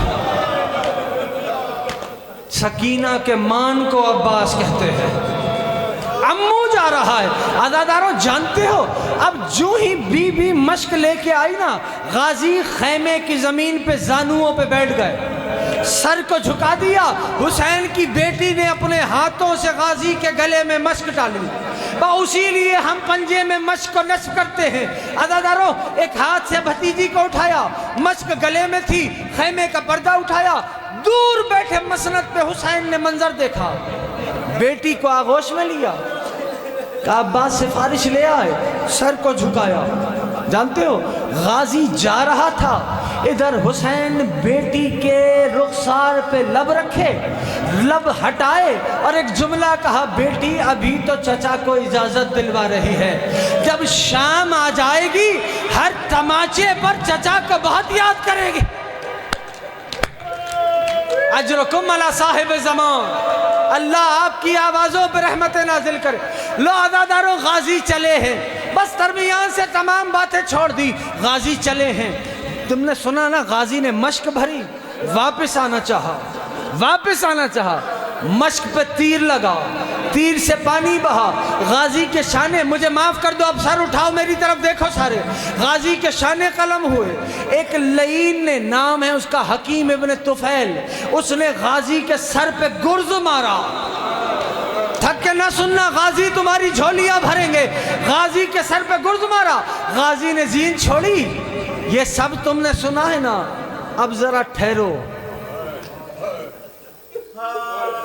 سکینہ کے مان کو عباس کہتے ہیں، امو جا رہا ہے۔ عزاداروں جانتے ہو اب جو ہی بی بی مشک لے کے آئی نا، غازی خیمے کی زمین پہ زانوؤں پہ بیٹھ گئے، سر کو جھکا دیا۔ حسین کی بیٹی نے اپنے ہاتھوں سے غازی کے گلے میں مشک ڈالی، اسی لیے ہم پنجے میں مشک کو نصب کرتے ہیں۔ عزاداروں ایک ہاتھ سے بھتیجی کو اٹھایا، مشک گلے میں تھی، خیمے کا پردہ اٹھایا، دور بیٹھے مسند پہ حسین نے منظر دیکھا، بیٹی کو آغوش میں لیا، کہا عباس سفارش لے آئے، سر کو جھکایا۔ جانتے ہو غازی جا رہا تھا، ادھر حسین بیٹی کے رخسار پہ لب رکھے، لب ہٹائے اور ایک جملہ کہا، بیٹی ابھی تو چچا کو اجازت دلوا رہی ہے، جب شام آ جائے گی ہر تماچے پر چچا کو بہت یاد کرے گی۔ اجرکم علی صاحب زمان، اللہ آپ کی آوازوں پر رحمت نازل کرے۔ لو عزاداروں غازی چلے ہیں، بس درمیان سے تمام باتیں چھوڑ دی، غازی چلے ہیں۔ تم نے سنا نا غازی نے مشک بھری، واپس آنا چاہا، واپس آنا چاہا، مشک پہ تیر لگا، تیر سے پانی بہا، غازی کے شانے، مجھے معاف کر دو اب سر اٹھاؤ میری طرف دیکھو سارے، غازی کے شانے قلم ہوئے۔ ایک لعین نے، نام ہے اس کا حکیم ابن طفیل، اس نے غازی کے سر پہ گرز مارا۔ تھک کے نہ سننا، غازی تمہاری جھولیاں بھریں گے، غازی کے سر پہ گرز مارا، غازی نے زین چھوڑی۔ یہ سب تم نے سنا ہے نا، اب ذرا ٹھہرو،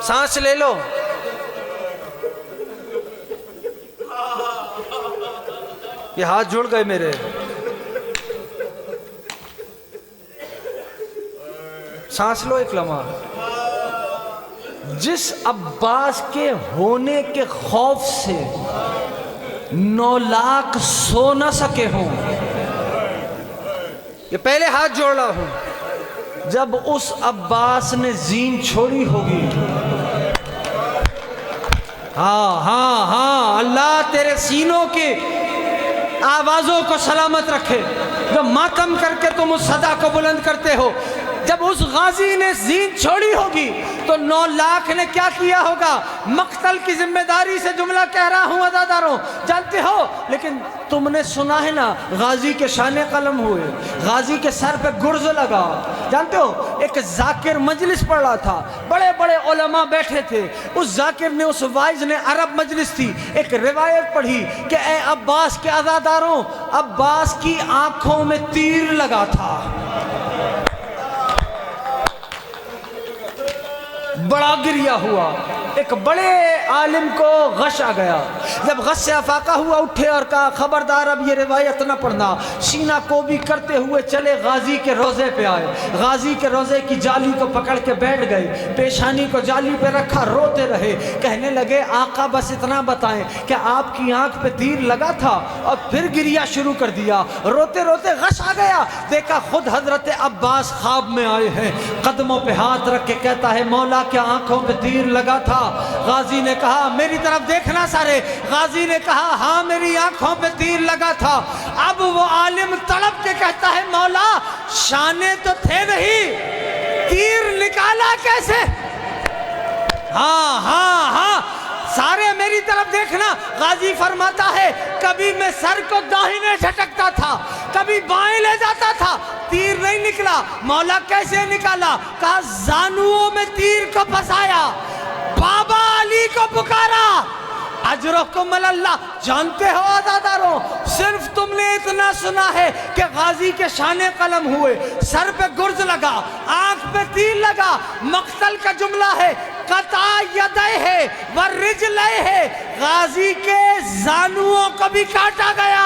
سانس لے لو۔ یہ ہاتھ جڑ گئے میرے، سانس لو ایک لمحہ۔ جس عباس کے ہونے کے خوف سے 9 لاکھ سو نہ سکے ہوں، یہ پہلے ہاتھ جوڑ رہا ہوں، جب اس عباس نے زین چھوڑی ہوگی، ہاں ہاں ہاں، اللہ تیرے سینوں کے آوازوں کو سلامت رکھے، جو ماتم کر کے تم اس صدا کو بلند کرتے ہو۔ جب اس غازی نے زین چھوڑی ہوگی تو 9 لاکھ نے کیا کیا ہوگا؟ مقتل کی ذمہ داری سے جملہ کہہ رہا ہوں عزاداروں، جانتے ہو، لیکن تم نے سنا ہے نا، غازی کے شانے قلم ہوئے، غازی کے سر پہ گرز لگا۔ جانتے ہو ایک ذاکر مجلس پڑھ رہا تھا، بڑے بڑے علماء بیٹھے تھے، اس ذاکر نے، اس وائز نے، عرب مجلس تھی، ایک روایت پڑھی کہ اے عباس کے عزاداروں، عباس کی آنکھوں میں تیر لگا تھا۔ بڑا گریہ ہوا، ایک بڑے عالم کو غش آ گیا، جب غش سے افاقہ ہوا اٹھے اور کہا خبردار اب یہ روایت نہ پڑھنا، سینہ کو بھی کرتے ہوئے چلے غازی کے روزے پہ آئے، غازی کے روزے کی جالی کو پکڑ کے بیٹھ گئے، پیشانی کو جالی پہ رکھا، روتے رہے، کہنے لگے آقا بس اتنا بتائیں کہ آپ کی آنکھ پہ تیر لگا تھا؟ اور پھر گریہ شروع کر دیا، روتے روتے غش آ گیا، دیکھا خود حضرت عباس خواب میں آئے ہیں، قدموں پہ ہاتھ رکھ کے کہتا ہے مولا کیا آنکھوں پہ تیر لگا تھا؟ غازی نے کہا میری طرف دیکھنا سارے، غازی نے کہا ہاں میری آنکھوں پہ تیر لگا تھا۔ اب وہ عالم تڑپ کے کہتا ہے مولا شانے تو تھے نہیں، تیر نکالا کیسے؟ ہاں ہاں ہاں سارے میری طرف دیکھنا۔ غازی فرماتا ہے کبھی میں سر کو داہنے جھٹکتا تھا، کبھی بائیں لے جاتا تھا، تیر نہیں نکلا۔ مولا کیسے نکالا؟ کہا زانوؤں میں تیر کو پھنسایا، بابا علی کو پکارا۔ اجرکم اللہ، جانتے ہو عزاداروں، صرف تم نے اتنا سنا ہے کہ غازی کے شانے قلم ہوئے، سر پہ گرز لگا، آنکھ پہ تیر لگا، مقتل کا جملہ ہے قطع یدیہ ورجلیہ، غازی کے زانوؤں کو بھی کاٹا گیا۔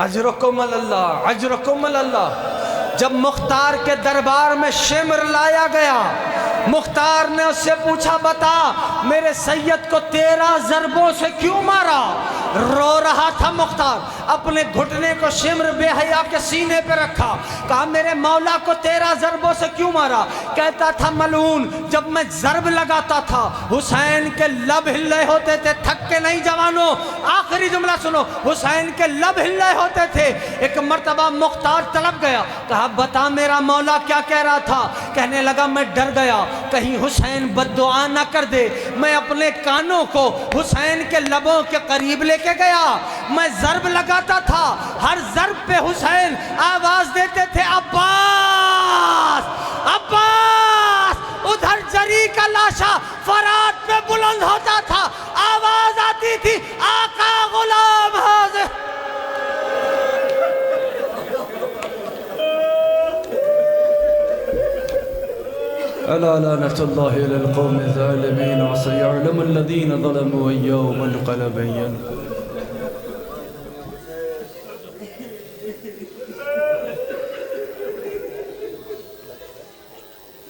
اجرکم اللہ، اجرکم اللہ۔ جب مختار کے دربار میں شمر لایا گیا، مختار نے اس سے پوچھا بتا میرے سید کو 13 ضربوں سے کیوں مارا؟ رو رہا تھا مختار، اپنے گھٹنے کو شمر بے حیا کے سینے پہ رکھا، کہا میرے مولا کو 13 ضربوں سے کیوں مارا؟ کہتا تھا ملعون جب میں ضرب لگاتا تھا حسین کے لب ہلے ہوتے تھے، تھک کے نہیں جوانوں، آخری جملہ سنو، حسین کے لب ہلے ہوتے تھے۔ ایک مرتبہ مختار تڑپ گیا، کہا بتا میرا مولا کیا کہہ رہا تھا؟ کہنے لگا میں ڈر گیا کہیں حسین بد دعا نہ کر دے، میں اپنے کانوں کو حسین کے لبوں کے قریب لے کے گیا، میں ضرب لگاتا تھا، ہر ضرب پہ حسین آواز دیتے تھے عباس عباس۔ ادھر جری کا لاشا فرات پہ بلند ہوتا تھا، آواز آتی تھی آقا غلام حاضر۔ ألا لعنة الله إلى القوم الظالمين وسيعلم الذين ظلموا أيهم القلب